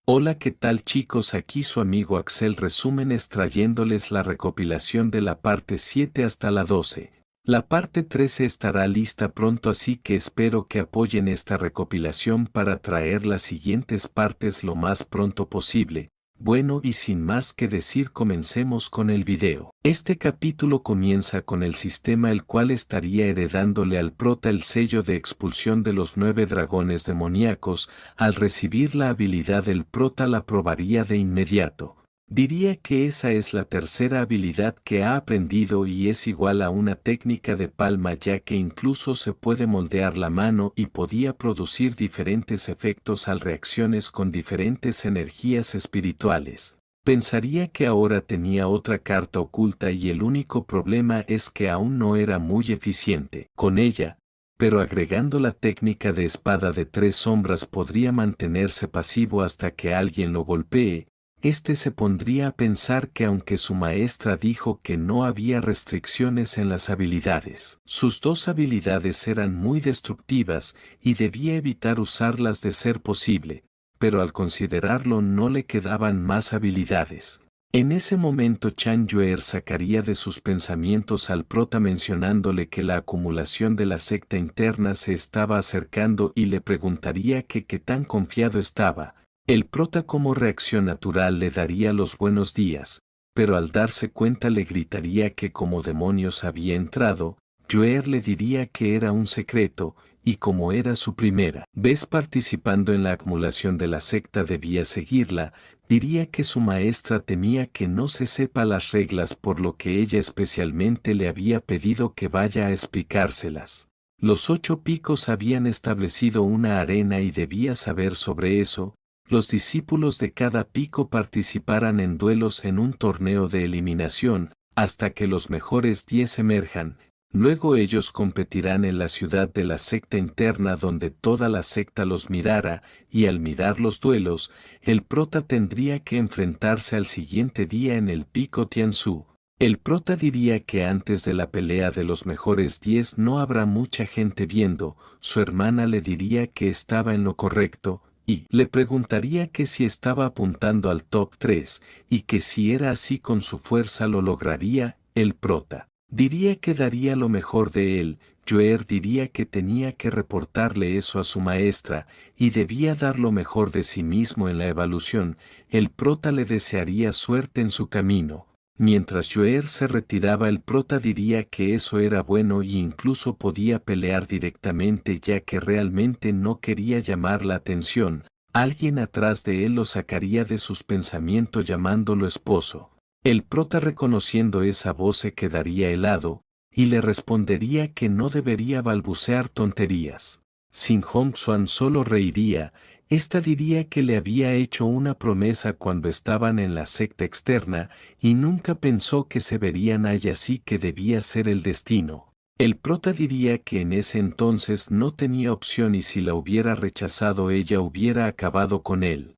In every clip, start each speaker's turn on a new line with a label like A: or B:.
A: Hola, ¿qué tal chicos? Aquí su amigo Axel Resúmenes trayéndoles la recopilación de la parte 7 hasta la 12. La parte 13 estará lista pronto, así que espero que apoyen esta recopilación para traer las siguientes partes lo más pronto posible. Bueno, y sin más que decir, comencemos con el video. Este capítulo comienza con el sistema, el cual estaría heredándole al prota el sello de expulsión de los 9 dragones demoníacos. Al recibir la habilidad, el prota la probaría de inmediato. Diría que esa es la tercera habilidad que ha aprendido y es igual a una técnica de palma, ya que incluso se puede moldear la mano y podía producir diferentes efectos al reacciones con diferentes energías espirituales. Pensaría que ahora tenía otra carta oculta y el único problema es que aún no era muy eficiente con ella, pero agregando la técnica de espada de 3 sombras podría mantenerse pasivo hasta que alguien lo golpee. Se pondría a pensar que aunque su maestra dijo que no había restricciones en las habilidades, sus 2 habilidades eran muy destructivas y debía evitar usarlas de ser posible, pero al considerarlo no le quedaban más habilidades. En ese momento Chan Yuer sacaría de sus pensamientos al prota mencionándole que la acumulación de la secta interna se estaba acercando y le preguntaría que qué tan confiado estaba. El prota como reacción natural le daría los buenos días, pero al darse cuenta le gritaría que como demonios había entrado. Yuer le diría que era un secreto, y como era su primera vez participando en la acumulación de la secta debía seguirla. Diría que su maestra temía que no se sepa las reglas, por lo que ella especialmente le había pedido que vaya a explicárselas. Los 8 picos habían establecido una arena y debía saber sobre eso. Los discípulos de cada pico participarán en duelos en un torneo de eliminación, hasta que los mejores 10 emerjan. Luego ellos competirán en la ciudad de la secta interna donde toda la secta los mirara, y al mirar los duelos, el prota tendría que enfrentarse al siguiente día en el pico Tianzhu. El prota diría que antes de la pelea de los mejores 10 no habrá mucha gente viendo. Su hermana le diría que estaba en lo correcto, y le preguntaría que si estaba apuntando al top 3, y que si era así con su fuerza lo lograría. El prota diría que daría lo mejor de él. Yuer diría que tenía que reportarle eso a su maestra, y debía dar lo mejor de sí mismo en la evaluación. El prota le desearía suerte en su camino. Mientras Yuer se retiraba, el prota diría que eso era bueno y incluso podía pelear directamente, ya que realmente no quería llamar la atención. Alguien atrás de él lo sacaría de sus pensamientos llamándolo esposo. El prota, reconociendo esa voz, se quedaría helado, y le respondería que no debería balbucear tonterías. Sin Hong Xuan solo reiría. Diría que le había hecho una promesa cuando estaban en la secta externa, y nunca pensó que se verían allí, así que debía ser el destino. El prota diría que en ese entonces no tenía opción y si la hubiera rechazado ella hubiera acabado con él.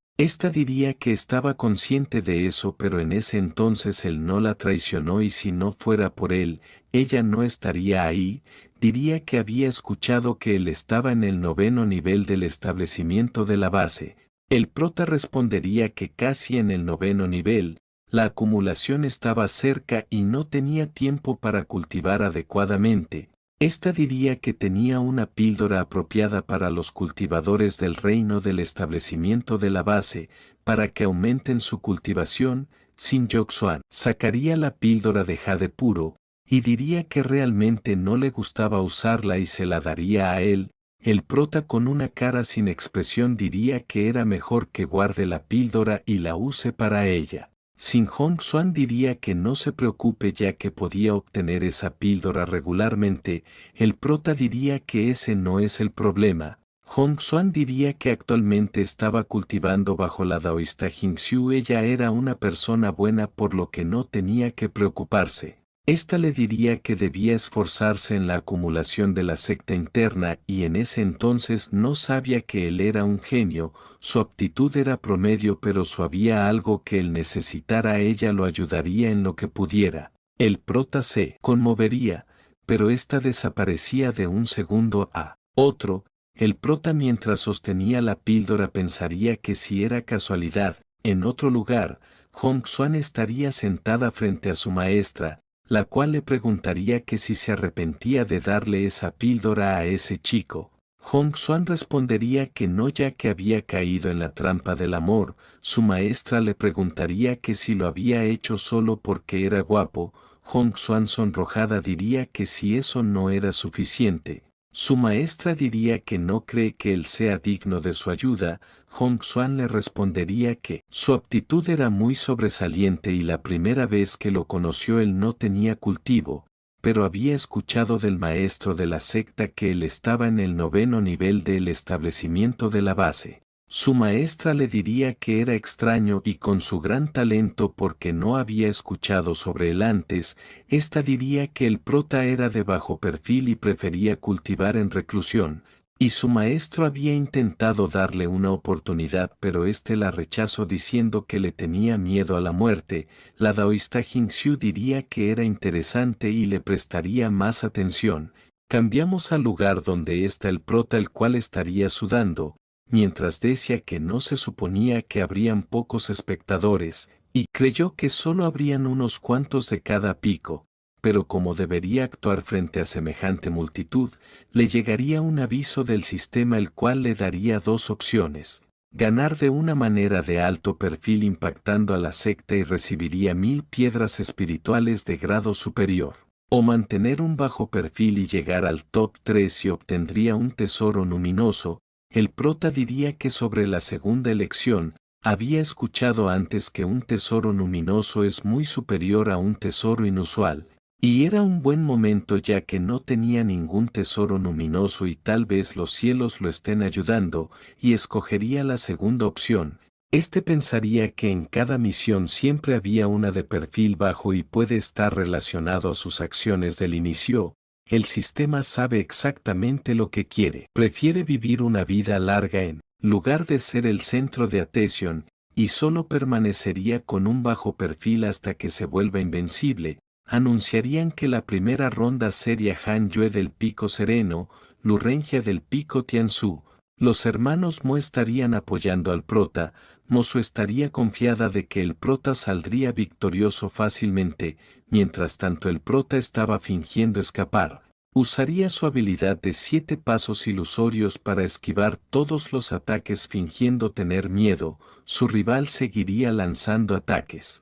A: Diría que estaba consciente de eso, pero en ese entonces él no la traicionó y si no fuera por él, ella no estaría ahí. Diría que había escuchado que él estaba en el 9º nivel del establecimiento de la base. El prota respondería que casi en el 9º nivel, la acumulación estaba cerca y no tenía tiempo para cultivar adecuadamente. Diría que tenía una píldora apropiada para los cultivadores del reino del establecimiento de la base, para que aumenten su cultivación. Sin Yoxuan sacaría la píldora de jade puro, y diría que realmente no le gustaba usarla y se la daría a él. El prota, con una cara sin expresión, diría que era mejor que guarde la píldora y la use para ella. Sin Hong Xuan diría que no se preocupe, ya que podía obtener esa píldora regularmente. El prota diría que ese no es el problema. Hong Xuan diría que actualmente estaba cultivando bajo la daoísta Jingxiu. Ella era una persona buena, por lo que no tenía que preocuparse. Le diría que debía esforzarse en la acumulación de la secta interna y en ese entonces no sabía que él era un genio. Su aptitud era promedio, pero si había algo que él necesitara, ella lo ayudaría en lo que pudiera. El prota se conmovería, pero desaparecía de un segundo a otro. El prota mientras sostenía la píldora pensaría que si era casualidad, en otro lugar, Hong Xuan estaría sentada frente a su maestra, la cual le preguntaría que si se arrepentía de darle esa píldora a ese chico. Hong Xuan respondería que no, ya que había caído en la trampa del amor. Su maestra le preguntaría que si lo había hecho solo porque era guapo. Hong Xuan sonrojada diría que si eso no era suficiente. Su maestra diría que no cree que él sea digno de su ayuda. Hong Xuan le respondería que su aptitud era muy sobresaliente y la primera vez que lo conoció él no tenía cultivo, pero había escuchado del maestro de la secta que él estaba en el 9º nivel del establecimiento de la base. Su maestra le diría que era extraño y con su gran talento porque no había escuchado sobre él antes. Esta diría que el prota era de bajo perfil y prefería cultivar en reclusión, y su maestro había intentado darle una oportunidad pero éste la rechazó diciendo que le tenía miedo a la muerte. La daoísta Jingxiu diría que era interesante y le prestaría más atención. Cambiamos al lugar donde está el prota, el cual estaría sudando, mientras decía que no se suponía que habrían pocos espectadores, y creyó que solo habrían unos cuantos de cada pico, pero como debería actuar frente a semejante multitud, le llegaría un aviso del sistema el cual le daría dos opciones: ganar de una manera de alto perfil impactando a la secta y recibiría 1000 piedras espirituales de grado superior, o mantener un bajo perfil y llegar al top 3 y obtendría un tesoro luminoso. El prota diría que sobre la segunda elección, había escuchado antes que un tesoro luminoso es muy superior a un tesoro inusual, y era un buen momento ya que no tenía ningún tesoro luminoso y tal vez los cielos lo estén ayudando, y escogería la segunda opción. Este pensaría que en cada misión siempre había una de perfil bajo y puede estar relacionado a sus acciones del inicio. El sistema sabe exactamente lo que quiere. Prefiere vivir una vida larga en lugar de ser el centro de atención, y solo permanecería con un bajo perfil hasta que se vuelva invencible. Anunciarían que la primera ronda sería Han Yue del Pico Sereno, Lu Rengia del Pico Tianzu. Los hermanos Mo estarían apoyando al prota. Mosu estaría confiada de que el prota saldría victorioso fácilmente. Mientras tanto el prota estaba fingiendo escapar. Usaría su habilidad de 7 pasos ilusorios para esquivar todos los ataques fingiendo tener miedo. Su rival seguiría lanzando ataques.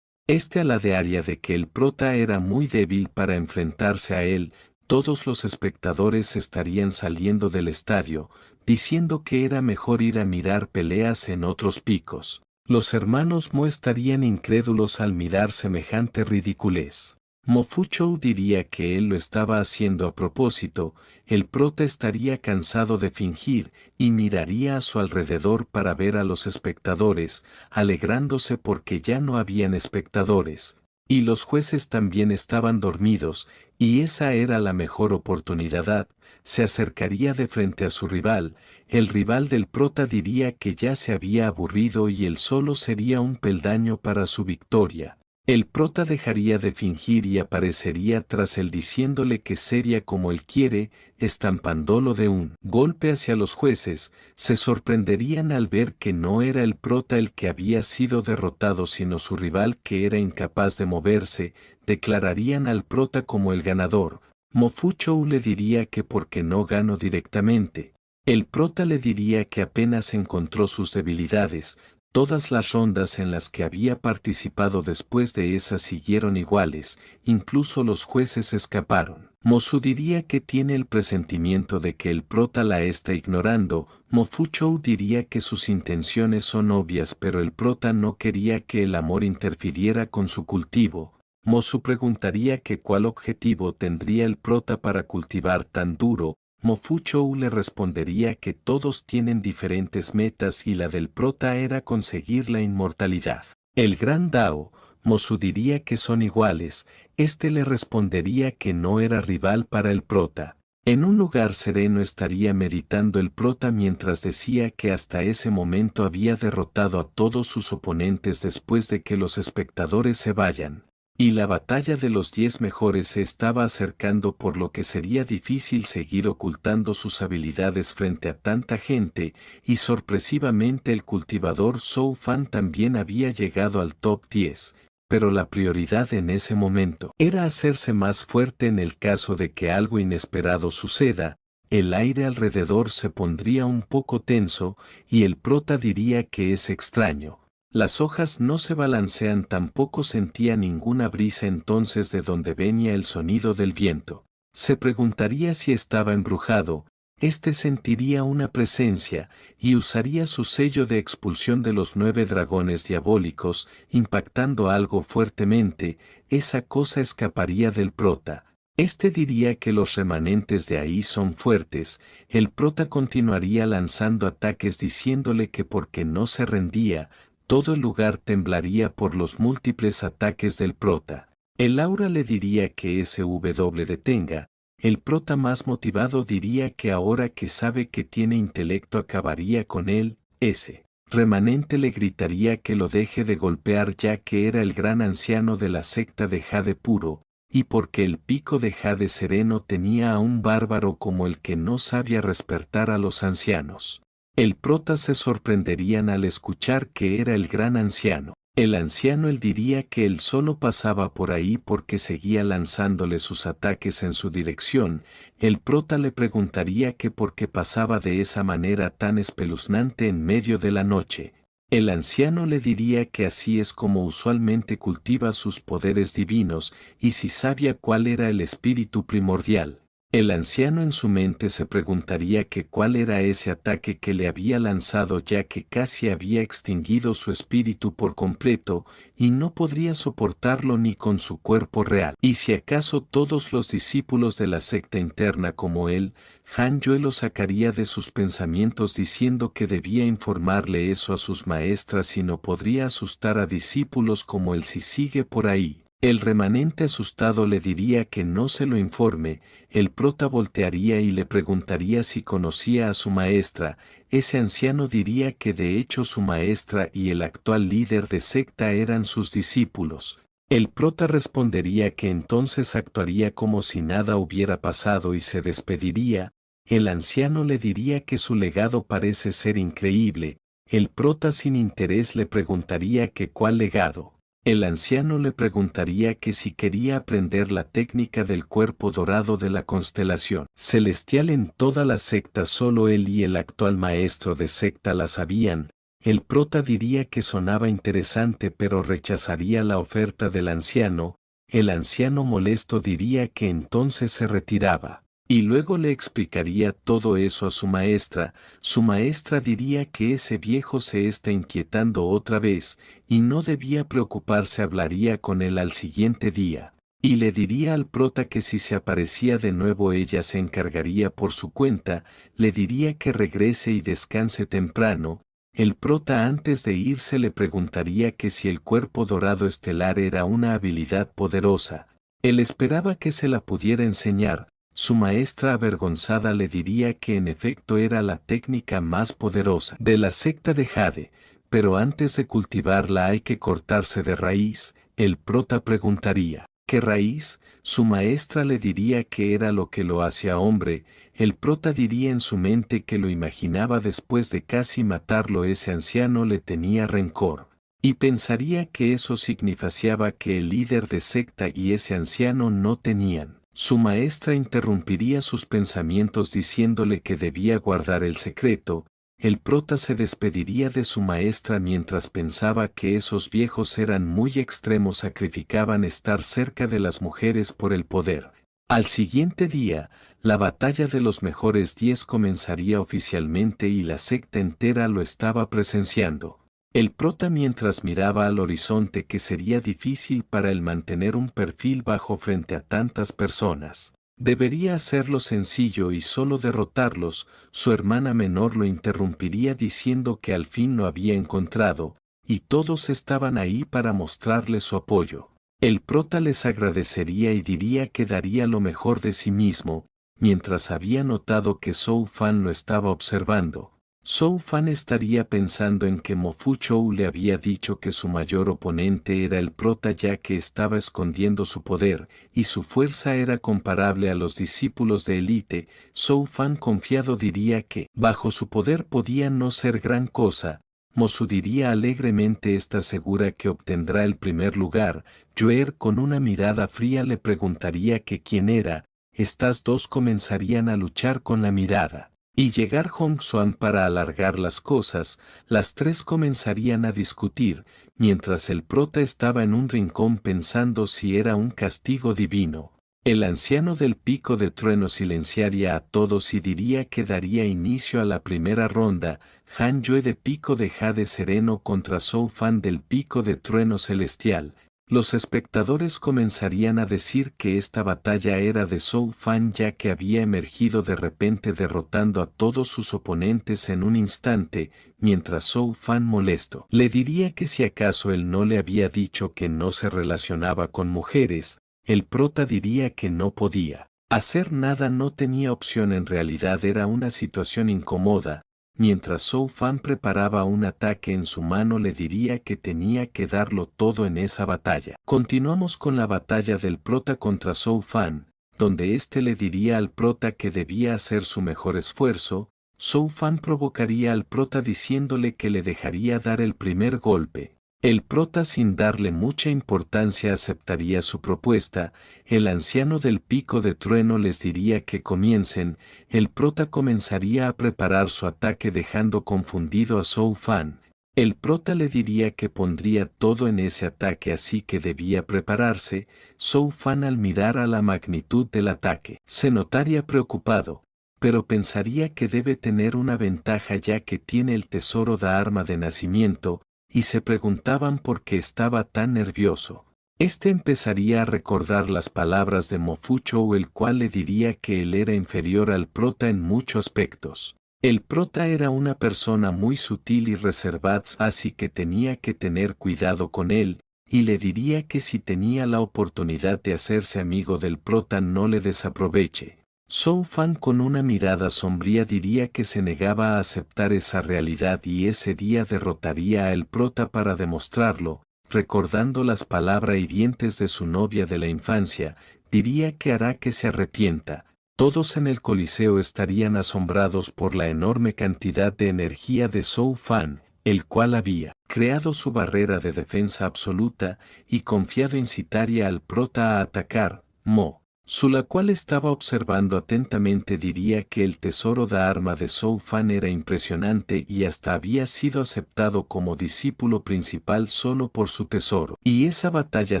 A: Este alardearía de que el prota era muy débil para enfrentarse a él. Todos los espectadores estarían saliendo del estadio, diciendo que era mejor ir a mirar peleas en otros picos. Los hermanos Mo estarían incrédulos al mirar semejante ridiculez. Mo Fuchou diría que él lo estaba haciendo a propósito. El prota estaría cansado de fingir, y miraría a su alrededor para ver a los espectadores, alegrándose porque ya no habían espectadores. Y los jueces también estaban dormidos, y esa era la mejor oportunidad. Se acercaría de frente a su rival. El rival del prota diría que ya se había aburrido y él solo sería un peldaño para su victoria. El prota dejaría de fingir y aparecería tras él diciéndole que sería como él quiere, estampándolo de un golpe hacia los jueces. Se sorprenderían al ver que no era el prota el que había sido derrotado sino su rival que era incapaz de moverse. Declararían al prota como el ganador. Mo Fuchou le diría que porque no ganó directamente. El prota le diría que apenas encontró sus debilidades. Todas las rondas en las que había participado después de esas siguieron iguales, incluso los jueces escaparon. Mosu diría que tiene el presentimiento de que el prota la está ignorando. Mo Fuchou diría que sus intenciones son obvias pero el prota no quería que el amor interfiriera con su cultivo. Mosu preguntaría que cuál objetivo tendría el prota para cultivar tan duro. Mo Fuchou le respondería que todos tienen diferentes metas y la del prota era conseguir la inmortalidad. El gran Dao, Mosu diría que son iguales. Este le respondería que no era rival para el prota. En un lugar sereno estaría meditando el prota mientras decía que hasta ese momento había derrotado a todos sus oponentes después de que los espectadores se vayan. y la batalla de los 10 mejores se estaba acercando, por lo que sería difícil seguir ocultando sus habilidades frente a tanta gente, y sorpresivamente el cultivador Zhou Fan también había llegado al top 10. Pero la prioridad en ese momento era hacerse más fuerte en el caso de que algo inesperado suceda. El aire alrededor se pondría un poco tenso y el prota diría que es extraño. Las hojas no se balancean, tampoco sentía ninguna brisa, entonces de dónde venía el sonido del viento. Se preguntaría si estaba embrujado. Sentiría una presencia, y usaría su sello de expulsión de los 9 dragones diabólicos, impactando algo fuertemente. Esa cosa escaparía del prota. Diría que los remanentes de ahí son fuertes. El prota continuaría lanzando ataques diciéndole que porque no se rendía, todo el lugar temblaría por los múltiples ataques del prota. El aura le diría que SW detenga. El prota más motivado diría que ahora que sabe que tiene intelecto acabaría con él. Ese remanente le gritaría que lo deje de golpear, ya que era el gran anciano de la secta de Jade Puro, y porque el pico de Jade Sereno tenía a un bárbaro como el que no sabía respetar a los ancianos. El prota se sorprenderían al escuchar que era el gran anciano. El anciano él diría que él solo pasaba por ahí porque seguía lanzándole sus ataques en su dirección. El prota le preguntaría que por qué pasaba de esa manera tan espeluznante en medio de la noche. El anciano le diría que así es como usualmente cultiva sus poderes divinos, y si sabía cuál era el espíritu primordial. El anciano en su mente se preguntaría que cuál era ese ataque que le había lanzado, ya que casi había extinguido su espíritu por completo, y no podría soportarlo ni con su cuerpo real. Y si acaso todos los discípulos de la secta interna como él, Han Yue lo sacaría de sus pensamientos diciendo que debía informarle eso a sus maestras y no podría asustar a discípulos como él si sigue por ahí. El remanente asustado le diría que no se lo informe. El prota voltearía y le preguntaría si conocía a su maestra. Ese anciano diría que de hecho su maestra y el actual líder de secta eran sus discípulos. El prota respondería que entonces actuaría como si nada hubiera pasado y se despediría. El anciano le diría que su legado parece ser increíble. El prota sin interés le preguntaría que cuál legado. El anciano le preguntaría que si quería aprender la técnica del cuerpo dorado de la constelación celestial. En toda la secta solo él y el actual maestro de secta la sabían. El prota diría que sonaba interesante, pero rechazaría la oferta del anciano. El anciano molesto diría que entonces se retiraba. Y luego le explicaría todo eso a su maestra. Su maestra diría que ese viejo se está inquietando otra vez, y no debía preocuparse. Hablaría con él al siguiente día. Y le diría al prota que si se aparecía de nuevo ella se encargaría por su cuenta. Le diría que regrese y descanse temprano. El prota antes de irse le preguntaría que si el cuerpo dorado estelar era una habilidad poderosa. Él esperaba que se la pudiera enseñar. Su maestra avergonzada le diría que en efecto era la técnica más poderosa de la secta de Jade, pero antes de cultivarla hay que cortarse de raíz. El prota preguntaría, ¿qué raíz? Su maestra le diría que era lo que lo hacía hombre. El prota diría en su mente que lo imaginaba después de casi matarlo. Ese anciano le tenía rencor, y pensaría que eso significaba que el líder de secta y ese anciano no tenían. Su maestra interrumpiría sus pensamientos diciéndole que debía guardar el secreto. El prota se despediría de su maestra mientras pensaba que esos viejos eran muy extremos, sacrificaban estar cerca de las mujeres por el poder. Al siguiente día, la batalla de los mejores 10 comenzaría oficialmente y la secta entera lo estaba presenciando. El prota mientras miraba al horizonte que sería difícil para él mantener un perfil bajo frente a tantas personas. Debería hacerlo sencillo y solo derrotarlos. Su hermana menor lo interrumpiría diciendo que al fin lo había encontrado, y todos estaban ahí para mostrarle su apoyo. El prota les agradecería y diría que daría lo mejor de sí mismo, mientras había notado que Zhou Fan lo estaba observando. Zhou Fan estaría pensando en que Mo Fu Chou le había dicho que su mayor oponente era el prota ya que estaba escondiendo su poder, y su fuerza era comparable a los discípulos de élite. Zhou Fan confiado diría que, bajo su poder podía no ser gran cosa. Mo Su diría alegremente está segura que obtendrá el primer lugar. Yuer con una mirada fría le preguntaría que quién era. Estas dos comenzarían a luchar con la mirada. Y llegar Hong Xuan para alargar las cosas, las tres comenzarían a discutir, mientras el prota estaba en un rincón pensando si era un castigo divino. El anciano del pico de trueno silenciaría a todos y diría que daría inicio a la primera ronda. Han Yue de pico de jade sereno contra Zhou Fan del pico de trueno celestial. Los espectadores comenzarían a decir que esta batalla era de Zhou Fan ya que había emergido de repente derrotando a todos sus oponentes en un instante, mientras Zhou Fan molesto le diría que si acaso él no le había dicho que no se relacionaba con mujeres, el prota diría que no podía hacer nada, no tenía opción, en realidad era una situación incómoda. Mientras Zhou Fan preparaba un ataque en su mano le diría que tenía que darlo todo en esa batalla. Continuamos con la batalla del prota contra Zhou Fan, donde éste le diría al prota que debía hacer su mejor esfuerzo. Zhou Fan provocaría al prota diciéndole que le dejaría dar el primer golpe. El prota sin darle mucha importancia aceptaría su propuesta. El anciano del pico de trueno les diría que comiencen. El prota comenzaría a preparar su ataque dejando confundido a Zhou Fan. El prota le diría que pondría todo en ese ataque así que debía prepararse. Zhou Fan al mirar a la magnitud del ataque se notaría preocupado, pero pensaría que debe tener una ventaja ya que tiene el tesoro de arma de nacimiento, y se preguntaban por qué estaba tan nervioso. Este empezaría a recordar las palabras de Mo Fu Chou, el cual le diría que él era inferior al prota en muchos aspectos. El prota era una persona muy sutil y reservada, así que tenía que tener cuidado con él, y le diría que si tenía la oportunidad de hacerse amigo del prota no le desaproveche. Zhou Fan con una mirada sombría diría que se negaba a aceptar esa realidad y ese día derrotaría a el prota para demostrarlo. Recordando las palabras hirientes de su novia de la infancia, diría que hará que se arrepienta. Todos en el coliseo estarían asombrados por la enorme cantidad de energía de Zhou Fan, el cual había creado su barrera de defensa absoluta, y confiado incitaría al prota a atacar. Mo Su, la cual estaba observando atentamente, diría que el tesoro de arma de Zhou Fan era impresionante y hasta había sido aceptado como discípulo principal solo por su tesoro. Y esa batalla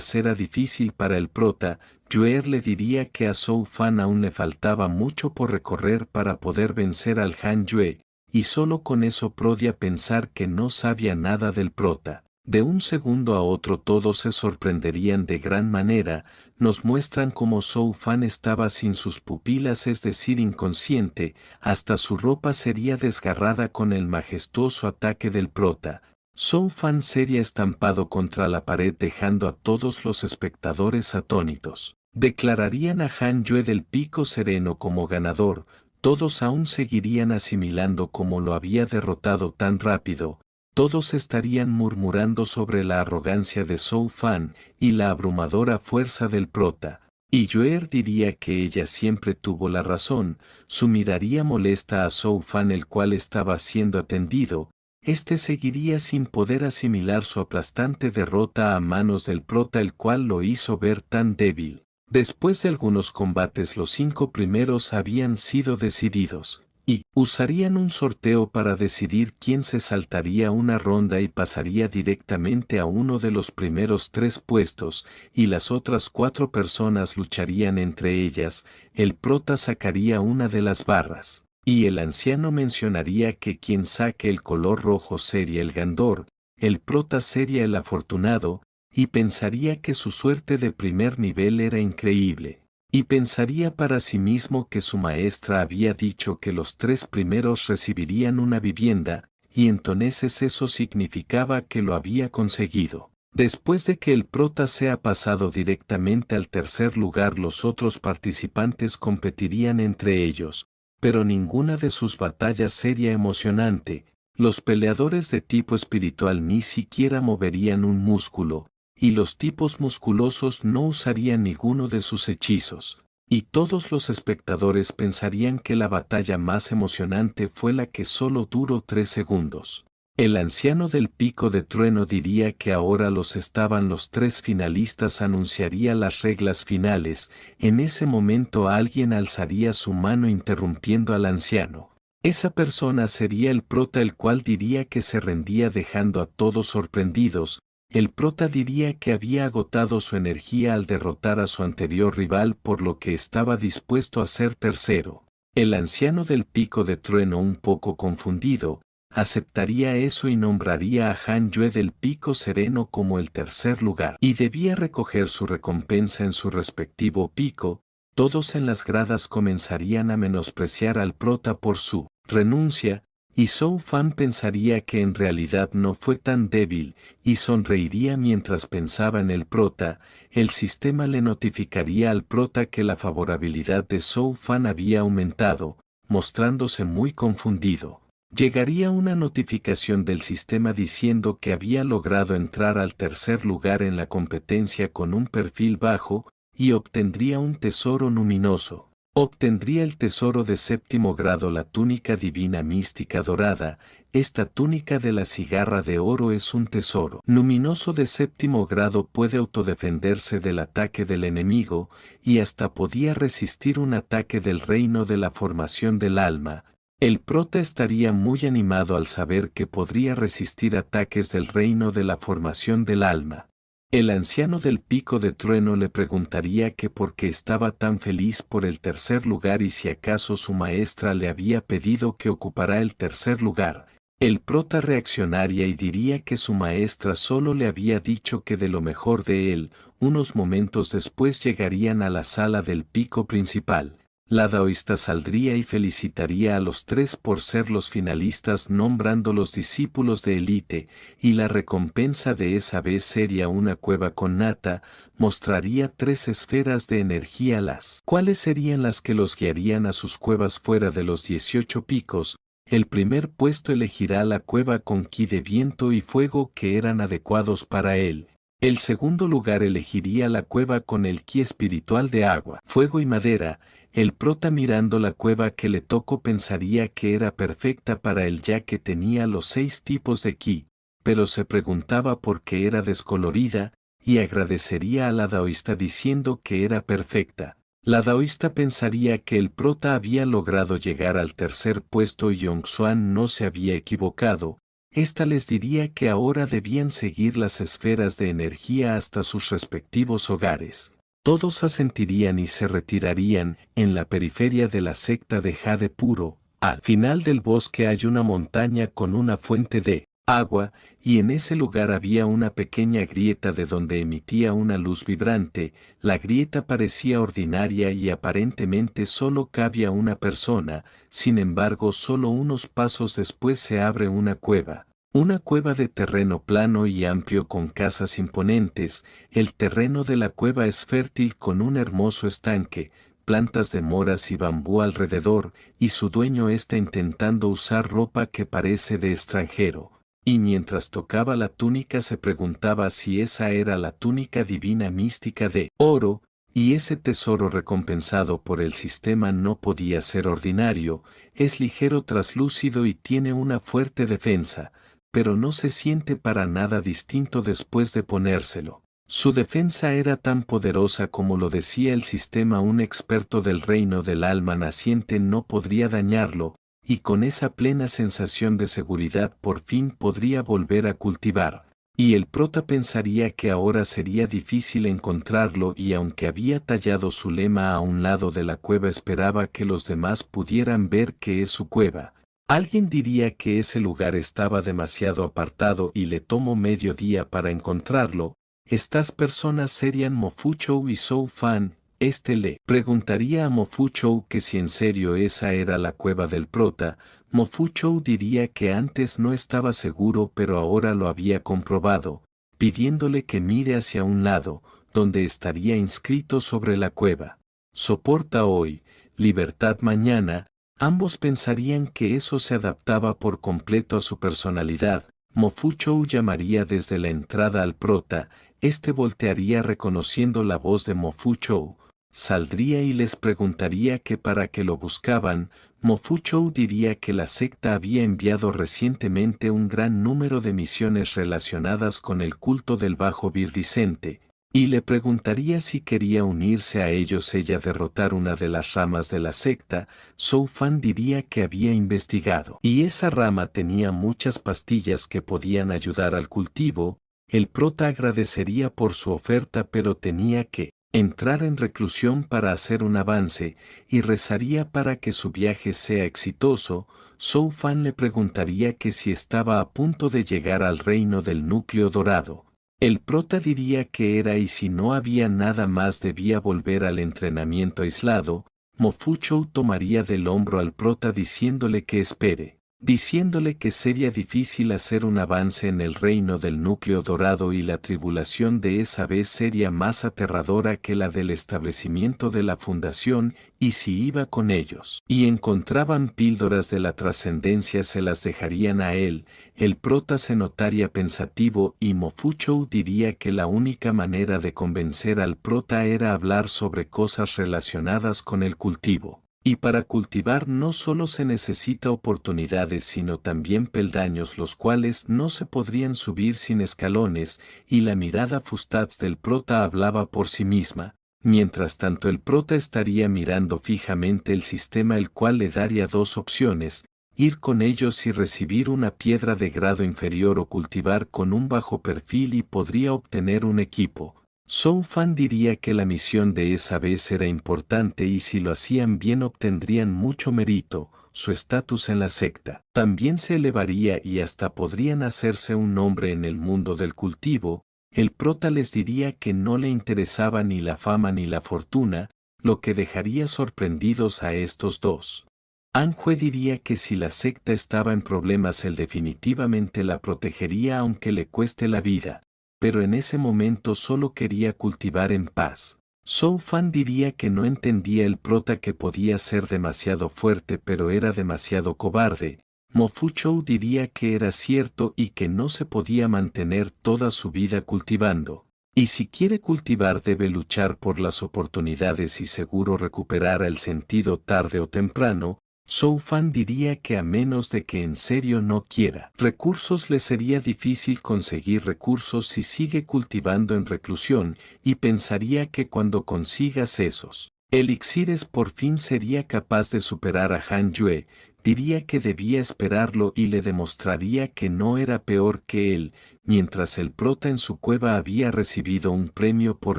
A: será difícil para el prota. Yuer le diría que a Zhou Fan aún le faltaba mucho por recorrer para poder vencer al Han Yue, y solo con eso podía pensar que no sabía nada del prota. De un segundo a otro todos se sorprenderían de gran manera. Nos muestran cómo Zhou Fan estaba sin sus pupilas, es decir, inconsciente, hasta su ropa sería desgarrada con el majestuoso ataque del prota. Zhou Fan sería estampado contra la pared dejando a todos los espectadores atónitos. Declararían a Han Yue del pico sereno como ganador. Todos aún seguirían asimilando cómo lo había derrotado tan rápido. Todos estarían murmurando sobre la arrogancia de Zhou Fan y la abrumadora fuerza del prota. Y Yuer diría que ella siempre tuvo la razón. Su miraría molesta a Zhou Fan, el cual estaba siendo atendido. Este seguiría sin poder asimilar su aplastante derrota a manos del prota, el cual lo hizo ver tan débil. Después de algunos combates los 5 primeros habían sido decididos, y usarían un sorteo para decidir quién se saltaría una ronda y pasaría directamente a uno de los primeros 3 puestos, y las otras 4 personas lucharían entre ellas. El prota sacaría una de las barras, y el anciano mencionaría que quien saque el color rojo sería el ganador, el prota sería el afortunado, y pensaría que su suerte de primer nivel era increíble. Y pensaría para sí mismo que su maestra había dicho que los 3 primeros recibirían una vivienda, y entonces eso significaba que lo había conseguido. Después de que el prota sea pasado directamente al tercer lugar, los otros participantes competirían entre ellos. pero ninguna de sus batallas sería emocionante. Los peleadores de tipo espiritual ni siquiera moverían un músculo, y los tipos musculosos no usarían ninguno de sus hechizos. Y todos los espectadores pensarían que la batalla más emocionante fue la que solo duró 3 segundos. El anciano del pico de trueno diría que ahora estaban los 3 finalistas, anunciaría las reglas finales. En ese momento alguien alzaría su mano interrumpiendo al anciano. Esa persona sería el prota, el cual diría que se rendía dejando a todos sorprendidos. El prota diría que había agotado su energía al derrotar a su anterior rival, por lo que estaba dispuesto a ser tercero. El anciano del pico de trueno, un poco confundido, aceptaría eso y nombraría a Han Yue del pico sereno como el tercer lugar. Y debía recoger su recompensa en su respectivo pico. Todos en las gradas comenzarían a menospreciar al prota por su renuncia, y Zhou Fan pensaría que en realidad no fue tan débil, y sonreiría mientras pensaba en el prota. El sistema le notificaría al prota que la favorabilidad de Zhou Fan había aumentado, mostrándose muy confundido. Llegaría una notificación del sistema diciendo que había logrado entrar al tercer lugar en la competencia con un perfil bajo, y obtendría un tesoro luminoso. Obtendría el tesoro de 7º grado, la túnica divina mística dorada. Esta túnica de la cigarra de oro es un tesoro luminoso de 7º grado, puede autodefenderse del ataque del enemigo, y hasta podía resistir un ataque del reino de la formación del alma. El prota estaría muy animado al saber que podría resistir ataques del reino de la formación del alma. El anciano del pico de trueno le preguntaría que por qué estaba tan feliz por el tercer lugar y si acaso su maestra le había pedido que ocupara el tercer lugar. El prota reaccionaría y diría que su maestra solo le había dicho que de lo mejor de él. Unos momentos después llegarían a la sala del pico principal. La daoísta saldría y felicitaría a los 3 por ser los finalistas, nombrando los discípulos de élite, y la recompensa de esa vez sería una cueva con nata. Mostraría 3 esferas de energía, las cuales serían las que los guiarían a sus cuevas fuera de los 18 picos. El primer puesto elegirá la cueva con ki de viento y fuego que eran adecuados para él. El segundo lugar elegiría la cueva con el ki espiritual de agua, fuego y madera. El prota, mirando la cueva que le tocó, pensaría que era perfecta para él ya que tenía los 6 tipos de ki, pero se preguntaba por qué era descolorida, y agradecería a la daoísta diciendo que era perfecta. La daoísta pensaría que el prota había logrado llegar al tercer puesto y Yongxuan no se había equivocado. Esta les diría que ahora debían seguir las esferas de energía hasta sus respectivos hogares. Todos asentirían y se retirarían. En la periferia de la secta de Jade Puro, al final del bosque hay una montaña con una fuente de agua, y en ese lugar había una pequeña grieta de donde emitía una luz vibrante. La grieta parecía ordinaria y aparentemente solo cabía una persona. Sin embargo, solo unos pasos después se abre una cueva. Una cueva de terreno plano y amplio con casas imponentes. El terreno de la cueva es fértil con un hermoso estanque, plantas de moras y bambú alrededor, y su dueño está intentando usar ropa que parece de extranjero. Y mientras tocaba la túnica se preguntaba si esa era la túnica divina mística de oro, y ese tesoro recompensado por el sistema no podía ser ordinario. Es ligero, traslúcido y tiene una fuerte defensa, pero no se siente para nada distinto después de ponérselo. Su defensa era tan poderosa como lo decía el sistema, un experto del reino del alma naciente no podría dañarlo, y con esa plena sensación de seguridad por fin podría volver a cultivar. Y el prota pensaría que ahora sería difícil encontrarlo, y aunque había tallado su lema a un lado de la cueva, esperaba que los demás pudieran ver que es su cueva. Alguien diría que ese lugar estaba demasiado apartado y le tomó medio día para encontrarlo. Estas personas serían Mofuchou y Zhou Fan. Este le preguntaría a Mofuchou que si en serio esa era la cueva del prota. Mofuchou diría que antes no estaba seguro pero ahora lo había comprobado, pidiéndole que mire hacia un lado, donde estaría inscrito sobre la cueva: soporta hoy, libertad mañana. Ambos pensarían que eso se adaptaba por completo a su personalidad. Mofuchou llamaría desde la entrada al prota, este voltearía reconociendo la voz de Mofuchou, saldría y les preguntaría que para qué lo buscaban. Mofuchou diría que la secta había enviado recientemente un gran número de misiones relacionadas con el culto del bajo virdicente, y le preguntaría si quería unirse a ellos ella derrotar una de las ramas de la secta. Zhou Fan diría que había investigado y esa rama tenía muchas pastillas que podían ayudar al cultivo. El prota agradecería por su oferta pero tenía que entrar en reclusión para hacer un avance y rezaría para que su viaje sea exitoso. Zhou Fan le preguntaría que si estaba a punto de llegar al reino del núcleo dorado. El prota diría que era y si no había nada más debía volver al entrenamiento aislado. Mofuchou tomaría del hombro al prota diciéndole que espere, diciéndole que sería difícil hacer un avance en el reino del núcleo dorado y la tribulación de esa vez sería más aterradora que la del establecimiento de la fundación, y si iba con ellos y encontraban píldoras de la trascendencia se las dejarían a él. El prota se notaría pensativo y Mofuchou diría que la única manera de convencer al prota era hablar sobre cosas relacionadas con el cultivo. Y para cultivar no solo se necesita oportunidades sino también peldaños los cuales no se podrían subir sin escalones, y la mirada fustats del prota hablaba por sí misma. Mientras tanto el prota estaría mirando fijamente el sistema el cual le daría dos opciones, ir con ellos y recibir una piedra de grado inferior o cultivar con un bajo perfil y podría obtener un equipo. Zhou Fan diría que la misión de esa vez era importante y si lo hacían bien obtendrían mucho mérito, su estatus en la secta también se elevaría y hasta podrían hacerse un nombre en el mundo del cultivo. El prota les diría que no le interesaba ni la fama ni la fortuna, lo que dejaría sorprendidos a estos dos. Anjue diría que si la secta estaba en problemas él definitivamente la protegería aunque le cueste la vida, pero en ese momento solo quería cultivar en paz. Zhou Fan diría que no entendía el prota que podía ser demasiado fuerte pero era demasiado cobarde. Mofuchou diría que era cierto y que no se podía mantener toda su vida cultivando. Y si quiere cultivar debe luchar por las oportunidades y seguro recuperará el sentido tarde o temprano. Zhou Fan diría que a menos de que en serio no quiera recursos le sería difícil conseguir recursos si sigue cultivando en reclusión, y pensaría que cuando consigas esos elixires por fin sería capaz de superar a Han Yue. Diría que debía esperarlo y le demostraría que no era peor que él, mientras el prota en su cueva había recibido un premio por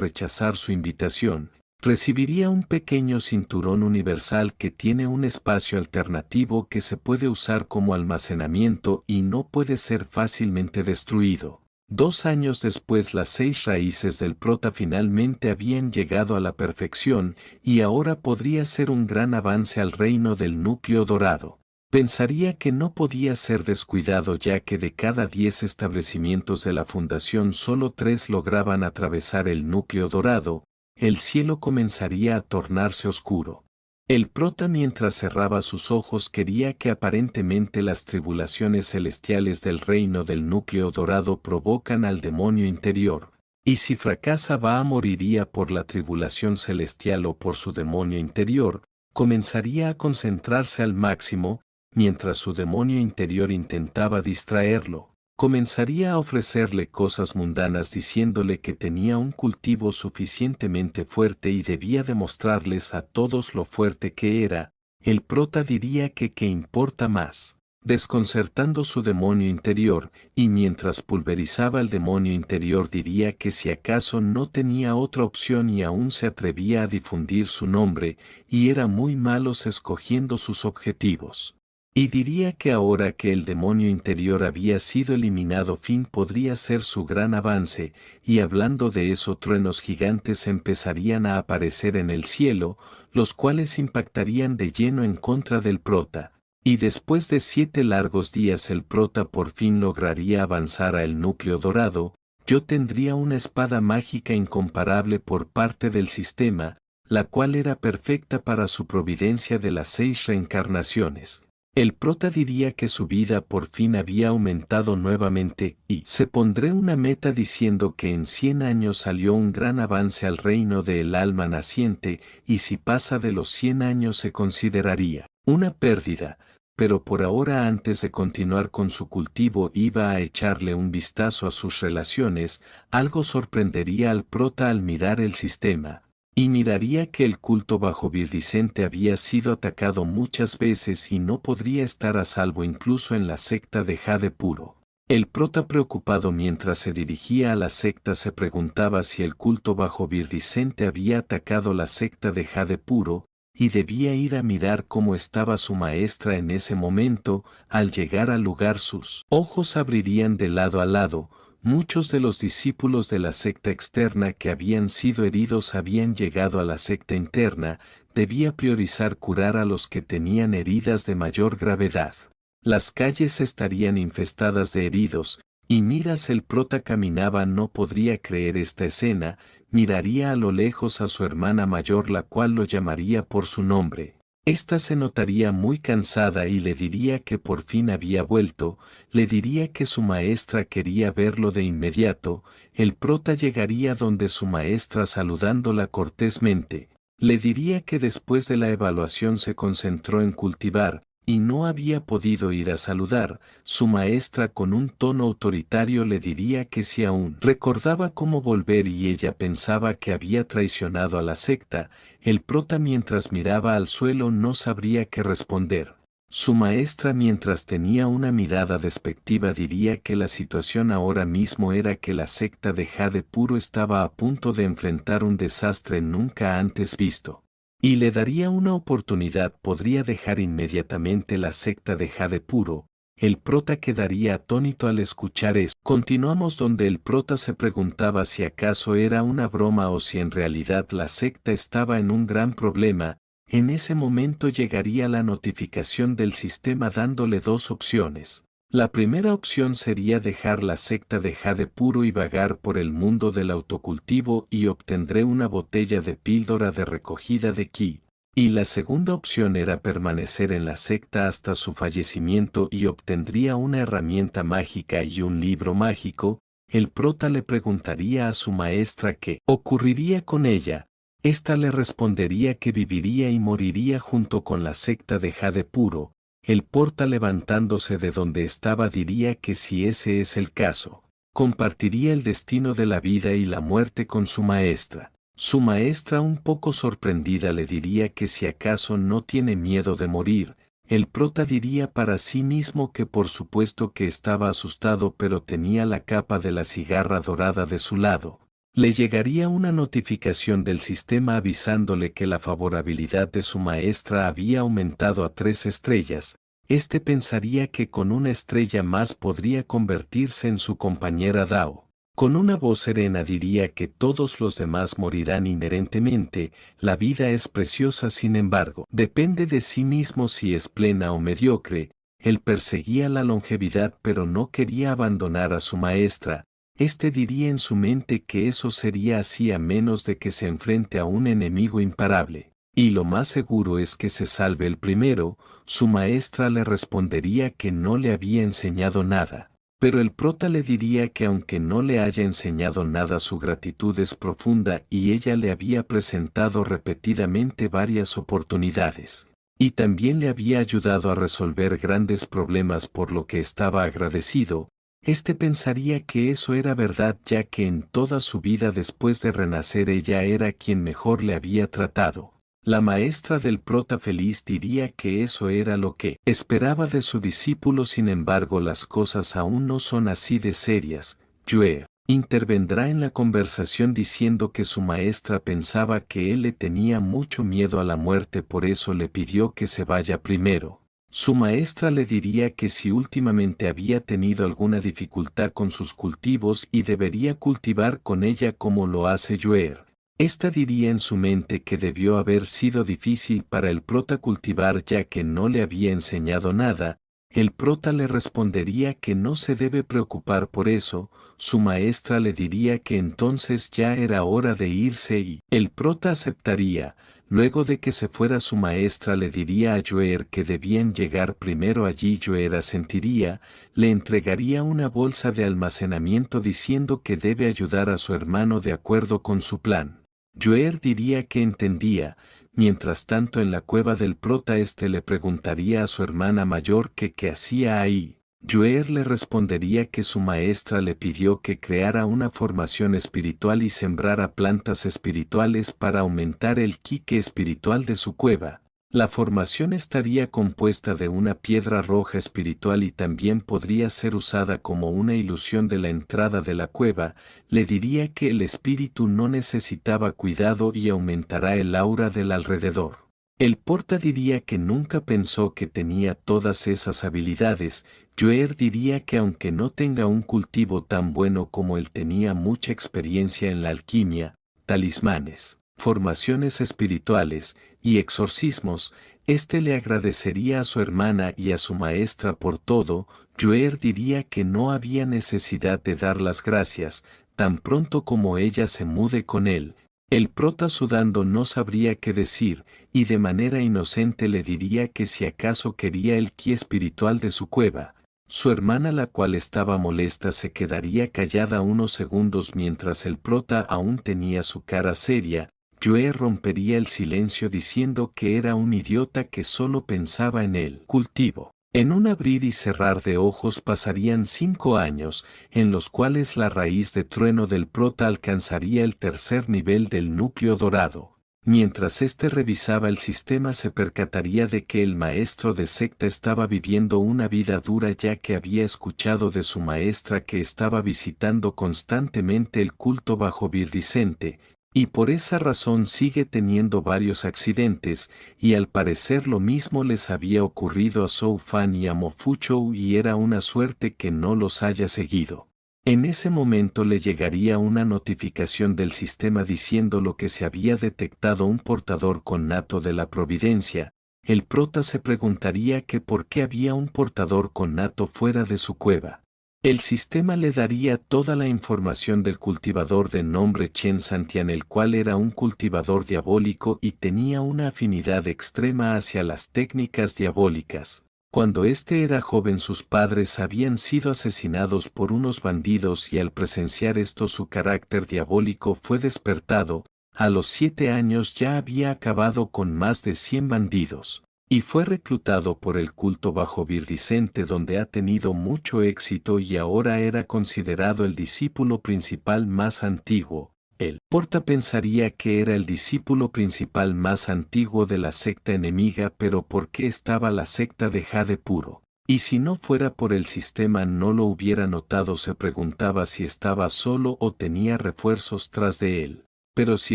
A: rechazar su invitación. Recibiría un pequeño cinturón universal que tiene un espacio alternativo que se puede usar como almacenamiento y no puede ser fácilmente destruido. 2 años después las 6 raíces del prota finalmente habían llegado a la perfección y ahora podría ser un gran avance al reino del núcleo dorado. Pensaría que no podía ser descuidado ya que de cada 10 establecimientos de la fundación solo 3 lograban atravesar el núcleo dorado. El cielo comenzaría a tornarse oscuro. El prota mientras cerraba sus ojos quería que aparentemente las tribulaciones celestiales del reino del núcleo dorado provocan al demonio interior, y si fracasa moriría por la tribulación celestial o por su demonio interior. Comenzaría a concentrarse al máximo, mientras su demonio interior intentaba distraerlo. Comenzaría a ofrecerle cosas mundanas diciéndole que tenía un cultivo suficientemente fuerte y debía demostrarles a todos lo fuerte que era. El prota diría que qué importa más, desconcertando su demonio interior, y mientras pulverizaba el demonio interior diría que si acaso no tenía otra opción y aún se atrevía a difundir su nombre, y era muy malos escogiendo sus objetivos. Y diría que ahora que el demonio interior había sido eliminado fin podría ser su gran avance, y hablando de eso truenos gigantes empezarían a aparecer en el cielo, los cuales impactarían de lleno en contra del prota. Y después de 7 largos días el prota por fin lograría avanzar a el núcleo dorado. Yo tendría una espada mágica incomparable por parte del sistema, la cual era perfecta para su providencia de las 6 reencarnaciones. El prota diría que su vida por fin había aumentado nuevamente y se pondré una meta diciendo que en 100 años salió un gran avance al reino del alma naciente y si pasa de los 100 años se consideraría una pérdida, pero por ahora antes de continuar con su cultivo iba a echarle un vistazo a sus relaciones, algo sorprendería al prota al mirar el sistema. Y miraría que el culto bajo Virdicente había sido atacado muchas veces y no podría estar a salvo incluso en la secta de Jade Puro. El prota preocupado mientras se dirigía a la secta se preguntaba si el culto bajo Virdicente había atacado la secta de Jade Puro, y debía ir a mirar cómo estaba su maestra en ese momento. Al llegar al lugar sus ojos abrirían de lado a lado. Muchos de los discípulos de la secta externa que habían sido heridos habían llegado a la secta interna, debía priorizar curar a los que tenían heridas de mayor gravedad. Las calles estarían infestadas de heridos, y miras el prota caminaba no podría creer esta escena, miraría a lo lejos a su hermana mayor la cual lo llamaría por su nombre. Esta se notaría muy cansada y le diría que por fin había vuelto, le diría que su maestra quería verlo de inmediato, el prota llegaría donde su maestra saludándola cortésmente, le diría que después de la evaluación se concentró en cultivar, y no había podido ir a saludar, su maestra con un tono autoritario le diría que si aún recordaba cómo volver y ella pensaba que había traicionado a la secta, el prota mientras miraba al suelo no sabría qué responder. Su maestra mientras tenía una mirada despectiva diría que la situación ahora mismo era que la secta de Jade Puro estaba a punto de enfrentar un desastre nunca antes visto. Y le daría una oportunidad podría dejar inmediatamente la secta de Jade Puro. El prota quedaría atónito al escuchar eso. Continuamos donde el prota se preguntaba si acaso era una broma o si en realidad la secta estaba en un gran problema. En ese momento llegaría la notificación del sistema dándole dos opciones. La primera opción sería dejar la secta de Jade Puro y vagar por el mundo del autocultivo y obtendré una botella de píldora de recogida de ki. Y la segunda opción era permanecer en la secta hasta su fallecimiento y obtendría una herramienta mágica y un libro mágico. El prota le preguntaría a su maestra qué ocurriría con ella. Esta le respondería que viviría y moriría junto con la secta de Jade Puro. El prota levantándose de donde estaba diría que si ese es el caso, compartiría el destino de la vida y la muerte con su maestra. Su maestra un poco sorprendida le diría que si acaso no tiene miedo de morir. El prota diría para sí mismo que por supuesto que estaba asustado pero tenía la capa de la cigarra dorada de su lado. Le llegaría una notificación del sistema avisándole que la favorabilidad de su maestra había aumentado a 3 estrellas. Este pensaría que con una estrella más podría convertirse en su compañera Dao. Con una voz serena diría que todos los demás morirán inherentemente, la vida es preciosa sin embargo, depende de sí mismo si es plena o mediocre. Él perseguía la longevidad pero no quería abandonar a su maestra. Este diría en su mente que eso sería así a menos de que se enfrente a un enemigo imparable. Y lo más seguro es que se salve el primero. Su maestra le respondería que no le había enseñado nada. Pero el prota le diría que aunque no le haya enseñado nada su gratitud es profunda y ella le había presentado repetidamente varias oportunidades. Y también le había ayudado a resolver grandes problemas por lo que estaba agradecido. Este pensaría que eso era verdad ya que en toda su vida después de renacer ella era quien mejor le había tratado. La maestra del prota feliz diría que eso era lo que esperaba de su discípulo, sin embargo las cosas aún no son así de serias. Yue intervendrá en la conversación diciendo que su maestra pensaba que él le tenía mucho miedo a la muerte, por eso le pidió que se vaya primero. Su maestra le diría que si últimamente había tenido alguna dificultad con sus cultivos y debería cultivar con ella como lo hace Yue. Esta diría en su mente que debió haber sido difícil para el prota cultivar ya que no le había enseñado nada. El prota le respondería que no se debe preocupar por eso, su maestra le diría que entonces ya era hora de irse y el prota aceptaría. Luego de que se fuera su maestra le diría a Joer que debían llegar primero allí. Joer asentiría, le entregaría una bolsa de almacenamiento diciendo que debe ayudar a su hermano de acuerdo con su plan. Joer diría que entendía. Mientras tanto en la cueva del prota le preguntaría a su hermana mayor que qué hacía ahí. Joer le respondería que su maestra le pidió que creara una formación espiritual y sembrara plantas espirituales para aumentar el ki espiritual de su cueva. La formación estaría compuesta de una piedra roja espiritual y también podría ser usada como una ilusión de la entrada de la cueva. Le diría que el espíritu no necesitaba cuidado y aumentará el aura del alrededor. El porta diría que nunca pensó que tenía todas esas habilidades. Joer diría que aunque no tenga un cultivo tan bueno como él, tenía mucha experiencia en la alquimia, talismanes, formaciones espirituales y exorcismos. Le agradecería a su hermana y a su maestra por todo. Joer diría que no había necesidad de dar las gracias, tan pronto como ella se mude con él. El prota, sudando, no sabría qué decir, y de manera inocente le diría que si acaso quería el ki espiritual de su cueva. Su hermana, la cual estaba molesta, se quedaría callada unos segundos mientras el prota aún tenía su cara seria. Joer rompería el silencio diciendo que era un idiota que solo pensaba en el cultivo. En un abrir y cerrar de ojos pasarían 5 años, en los cuales la raíz de trueno del prota alcanzaría el tercer nivel del núcleo dorado. Mientras revisaba el sistema, se percataría de que el maestro de secta estaba viviendo una vida dura, ya que había escuchado de su maestra que estaba visitando constantemente el culto bajo Virdicente, y por esa razón sigue teniendo varios accidentes, y al parecer lo mismo les había ocurrido a Zhou Fan y a Mo Fuchou, y era una suerte que no los haya seguido. En ese momento le llegaría una notificación del sistema diciendo lo que se había detectado un portador connato de la providencia. El prota se preguntaría que por qué había un portador connato fuera de su cueva. El sistema le daría toda la información del cultivador de nombre Chen Santian, el cual era un cultivador diabólico y tenía una afinidad extrema hacia las técnicas diabólicas. Cuando era joven, sus padres habían sido asesinados por unos bandidos y al presenciar esto su carácter diabólico fue despertado. A los 7 años ya había acabado con más de 100 bandidos. Y fue reclutado por el culto bajo Virdicente, donde ha tenido mucho éxito y ahora era considerado el discípulo principal más antiguo. El porta pensaría que era el discípulo principal más antiguo de la secta enemiga, pero ¿por qué estaba la secta de Jade Puro? Y si no fuera por el sistema no lo hubiera notado. Se preguntaba si estaba solo o tenía refuerzos tras de él. Pero si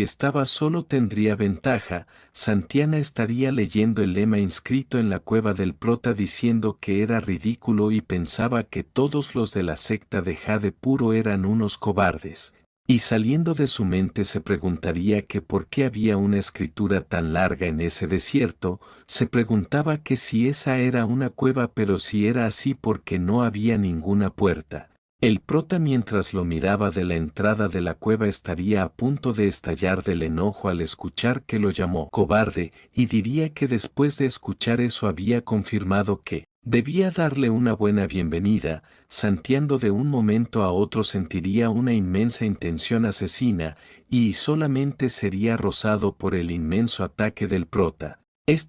A: estaba solo tendría ventaja. Santiana estaría leyendo el lema inscrito en la cueva del prota diciendo que era ridículo y pensaba que todos los de la secta de Jade Puro eran unos cobardes. Y saliendo de su mente se preguntaría que por qué había una escritura tan larga en ese desierto. Se preguntaba que si esa era una cueva, pero si era así, ¿por qué no había ninguna puerta? El prota, mientras lo miraba de la entrada de la cueva, estaría a punto de estallar del enojo al escuchar que lo llamó cobarde, y diría que después de escuchar eso había confirmado que debía darle una buena bienvenida. Santiano de un momento a otro sentiría una inmensa intención asesina, y solamente sería rozado por el inmenso ataque del prota.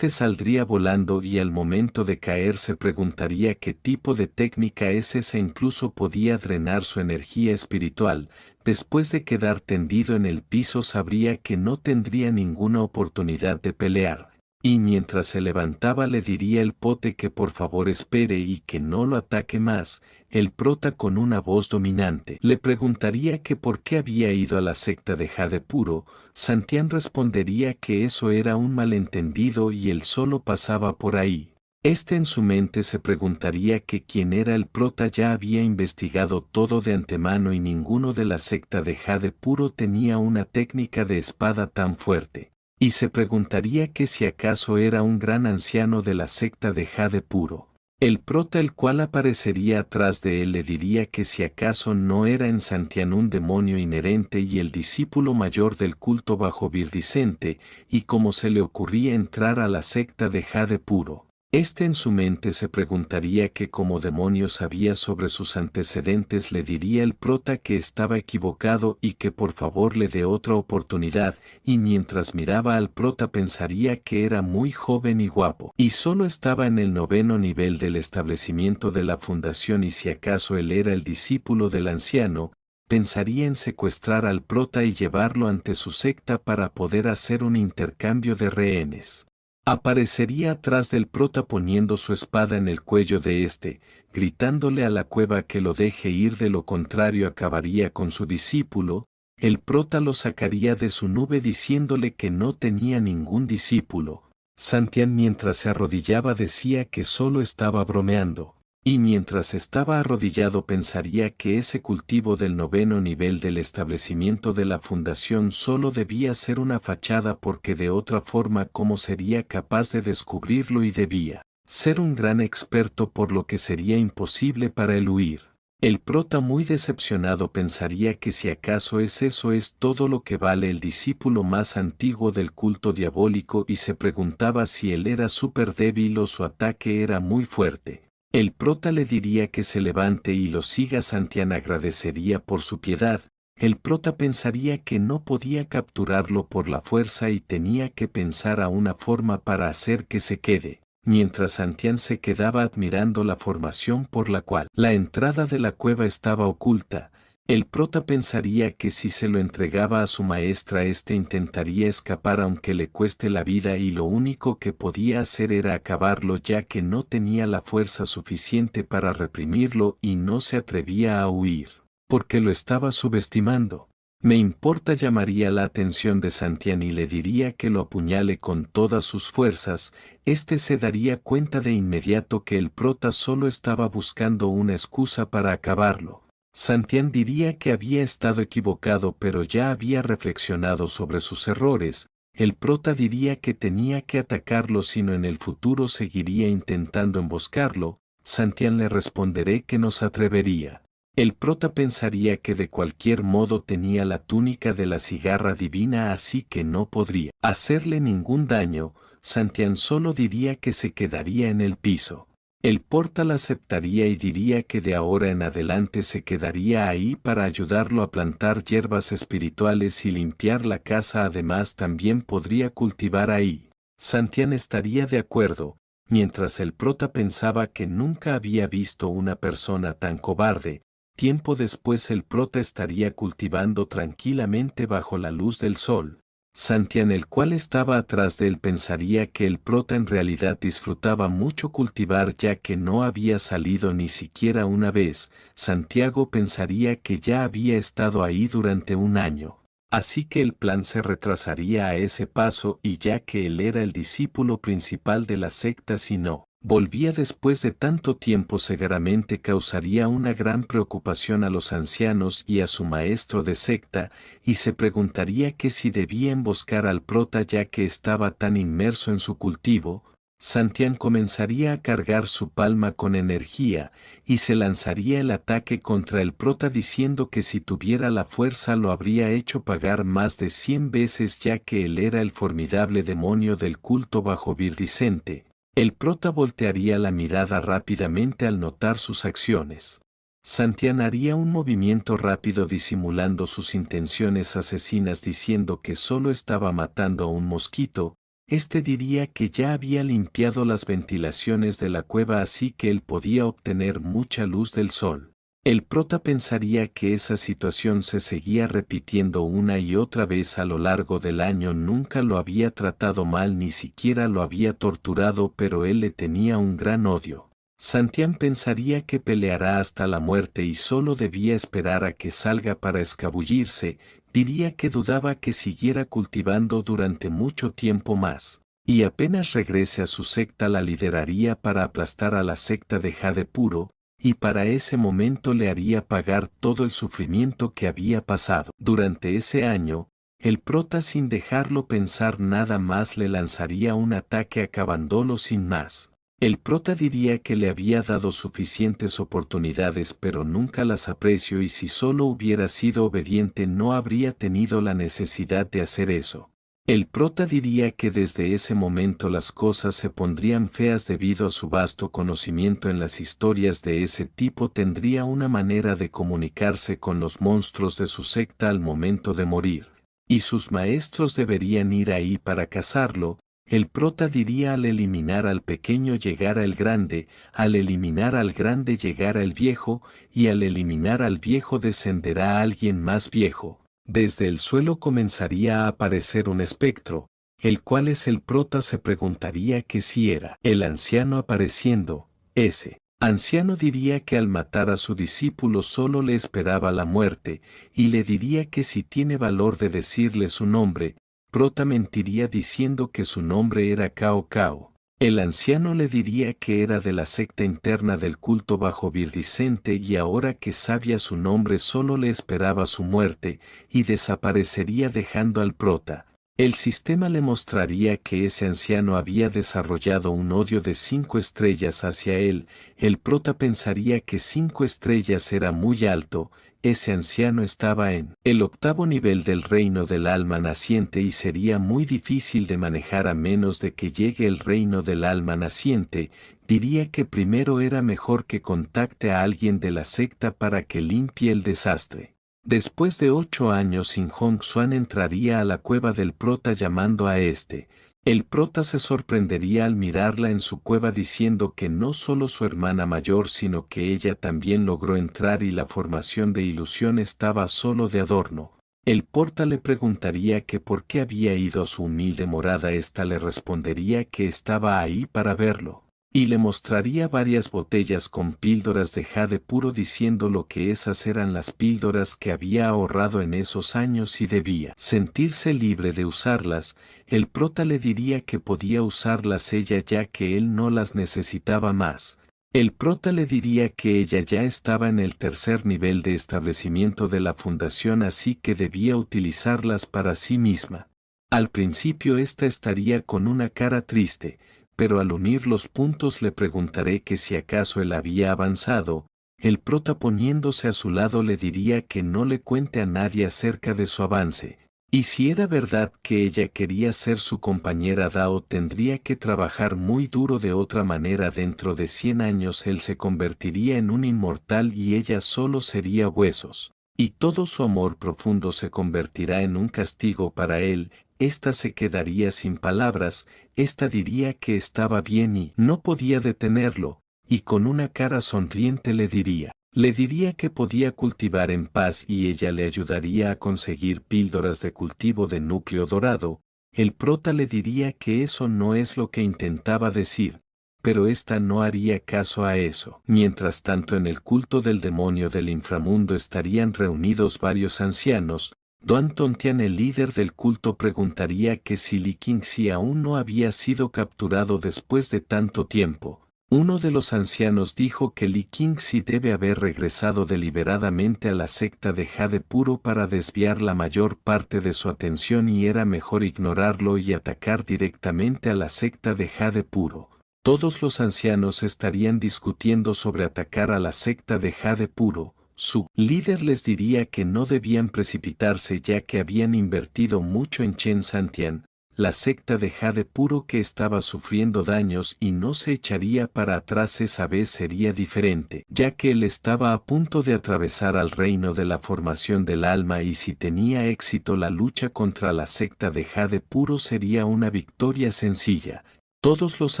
A: Saldría volando y al momento de caer se preguntaría qué tipo de técnica es esa. Incluso podía drenar su energía espiritual. Después de quedar tendido en el piso sabría que no tendría ninguna oportunidad de pelear. Y mientras se levantaba le diría el pote que por favor espere y que no lo ataque más. El prota, con una voz dominante, le preguntaría que por qué había ido a la secta de Jade Puro. Santian respondería que eso era un malentendido y él solo pasaba por ahí. En su mente se preguntaría que quién era el prota. Ya había investigado todo de antemano y ninguno de la secta de Jade Puro tenía una técnica de espada tan fuerte. Y se preguntaría que si acaso era un gran anciano de la secta de Jade Puro. El prota, el cual aparecería atrás de él, le diría que si acaso no era en Santián un demonio inherente y el discípulo mayor del culto bajo Virdicente, y cómo se le ocurría entrar a la secta de Jade Puro. En su mente se preguntaría que como demonio sabía sobre sus antecedentes, le diría el prota que estaba equivocado y que por favor le dé otra oportunidad, y mientras miraba al prota pensaría que era muy joven y guapo, y solo estaba en el 9º nivel del establecimiento de la fundación, y si acaso él era el discípulo del anciano, pensaría en secuestrar al prota y llevarlo ante su secta para poder hacer un intercambio de rehenes. Aparecería atrás del prota poniendo su espada en el cuello de este, gritándole a la cueva que lo deje ir, de lo contrario acabaría con su discípulo. El prota lo sacaría de su nube diciéndole que no tenía ningún discípulo. Santián, mientras se arrodillaba, decía que solo estaba bromeando. Y mientras estaba arrodillado pensaría que ese cultivo del 9º nivel del establecimiento de la fundación solo debía ser una fachada, porque de otra forma ¿cómo sería capaz de descubrirlo? Y debía ser un gran experto, por lo que sería imposible para él huir. El prota, muy decepcionado, pensaría que si acaso eso es todo lo que vale el discípulo más antiguo del culto diabólico, y se preguntaba si él era súper débil o su ataque era muy fuerte. El prota le diría que se levante y lo siga. Santián agradecería por su piedad. El prota pensaría que no podía capturarlo por la fuerza y tenía que pensar a una forma para hacer que se quede. Mientras Santián se quedaba admirando la formación por la cual la entrada de la cueva estaba oculta, el prota pensaría que si se lo entregaba a su maestra, intentaría escapar aunque le cueste la vida, y lo único que podía hacer era acabarlo, ya que no tenía la fuerza suficiente para reprimirlo y no se atrevía a huir, porque lo estaba subestimando. Me importa, llamaría la atención de Santián y le diría que lo apuñale con todas sus fuerzas. Se daría cuenta de inmediato que el prota solo estaba buscando una excusa para acabarlo. Santián diría que había estado equivocado, pero ya había reflexionado sobre sus errores. El prota diría que tenía que atacarlo, sino en el futuro seguiría intentando emboscarlo. Santián le responderé que no se atrevería. El prota pensaría que de cualquier modo tenía la túnica de la cigarra divina, así que no podría hacerle ningún daño. Santián solo diría que se quedaría en el piso. El portal aceptaría y diría que de ahora en adelante se quedaría ahí para ayudarlo a plantar hierbas espirituales y limpiar la casa. Además, también podría cultivar ahí. Santián estaría de acuerdo, mientras el prota pensaba que nunca había visto una persona tan cobarde. Tiempo después el prota estaría cultivando tranquilamente bajo la luz del sol. Santián, el cual estaba atrás de él, pensaría que el prota en realidad disfrutaba mucho cultivar, ya que no había salido ni siquiera una vez. Santiago pensaría que ya había estado ahí durante un año. Así que el plan se retrasaría a ese paso, y ya que él era el discípulo principal de la secta, si no volvía después de tanto tiempo, seguramente causaría una gran preocupación a los ancianos y a su maestro de secta, y se preguntaría que si debía emboscar al prota ya que estaba tan inmerso en su cultivo. Santián comenzaría a cargar su palma con energía, y se lanzaría el ataque contra el prota diciendo que si tuviera la fuerza lo habría hecho pagar más de 100 veces, ya que él era el formidable demonio del culto bajo Virdicente. El prota voltearía la mirada rápidamente al notar sus acciones. Santián haría un movimiento rápido disimulando sus intenciones asesinas, diciendo que solo estaba matando a un mosquito. Diría que ya había limpiado las ventilaciones de la cueva, así que él podía obtener mucha luz del sol. El prota pensaría que esa situación se seguía repitiendo una y otra vez a lo largo del año. Nunca lo había tratado mal, ni siquiera lo había torturado, pero él le tenía un gran odio. Santián pensaría que peleará hasta la muerte y solo debía esperar a que salga para escabullirse. Diría que dudaba que siguiera cultivando durante mucho tiempo más, y apenas regrese a su secta la lideraría para aplastar a la secta de Jade Puro, y para ese momento le haría pagar todo el sufrimiento que había pasado. Durante ese año, el prota, sin dejarlo pensar nada más, le lanzaría un ataque acabándolo sin más. El prota diría que le había dado suficientes oportunidades pero nunca las apreció y si solo hubiera sido obediente no habría tenido la necesidad de hacer eso. El prota diría que desde ese momento las cosas se pondrían feas debido a su vasto conocimiento en las historias de ese tipo tendría una manera de comunicarse con los monstruos de su secta al momento de morir, y sus maestros deberían ir ahí para cazarlo. El prota diría al eliminar al pequeño llegará el grande, al eliminar al grande llegará el viejo, y al eliminar al viejo descenderá alguien más viejo. Desde el suelo comenzaría a aparecer un espectro, el cual es el prota se preguntaría que si era el anciano apareciendo. Ese anciano diría que al matar a su discípulo solo le esperaba la muerte, y le diría que si tiene valor de decirle su nombre, prota mentiría diciendo que su nombre era Cao Cao. El anciano le diría que era de la secta interna del culto bajo Virdicente y ahora que sabía su nombre solo le esperaba su muerte, y desaparecería dejando al prota. El sistema le mostraría que ese anciano había desarrollado un odio de 5 estrellas hacia él, el prota pensaría que 5 estrellas era muy alto, ese anciano estaba en el 8º nivel del reino del alma naciente y sería muy difícil de manejar a menos de que llegue el reino del alma naciente, diría que primero era mejor que contacte a alguien de la secta para que limpie el desastre. Después de 8 años Sin Hong Xuan entraría a la cueva del prota llamando a este. El prota se sorprendería al mirarla en su cueva diciendo que no solo su hermana mayor sino que ella también logró entrar y la formación de ilusión estaba solo de adorno. El prota le preguntaría que por qué había ido a su humilde morada. Esta le respondería que estaba ahí para verlo. Y le mostraría varias botellas con píldoras de jade puro diciendo lo que esas eran las píldoras que había ahorrado en esos años y debía sentirse libre de usarlas. El prota le diría que podía usarlas ella ya que él no las necesitaba más. El prota le diría que ella ya estaba en el 3er nivel de establecimiento de la fundación así que debía utilizarlas para sí misma. Al principio esta estaría con una cara triste, pero al unir los puntos le preguntaré que si acaso él había avanzado. El prota poniéndose a su lado le diría que no le cuente a nadie acerca de su avance, y si era verdad que ella quería ser su compañera Dao tendría que trabajar muy duro de otra manera. Dentro de 100 años él se convertiría en un inmortal y ella solo sería huesos, y todo su amor profundo se convertirá en un castigo para él. Esta se quedaría sin palabras, esta diría que estaba bien y no podía detenerlo, y con una cara sonriente le diría que podía cultivar en paz y ella le ayudaría a conseguir píldoras de cultivo de núcleo dorado. El prota le diría que eso no es lo que intentaba decir, pero ésta no haría caso a eso. Mientras tanto en el culto del demonio del inframundo estarían reunidos varios ancianos. Duan Tongtian, el líder del culto, preguntaría que si Li Qingxi aún no había sido capturado después de tanto tiempo. Uno de los ancianos dijo que Li Qingxi debe haber regresado deliberadamente a la secta de Jade Puro para desviar la mayor parte de su atención y era mejor ignorarlo y atacar directamente a la secta de Jade Puro. Todos los ancianos estarían discutiendo sobre atacar a la secta de Jade Puro. Su líder les diría que no debían precipitarse ya que habían invertido mucho en Chen Santian, la secta de Jade Puro que estaba sufriendo daños y no se echaría para atrás. Esa vez sería diferente, ya que él estaba a punto de atravesar al reino de la formación del alma y si tenía éxito la lucha contra la secta de Jade Puro sería una victoria sencilla. Todos los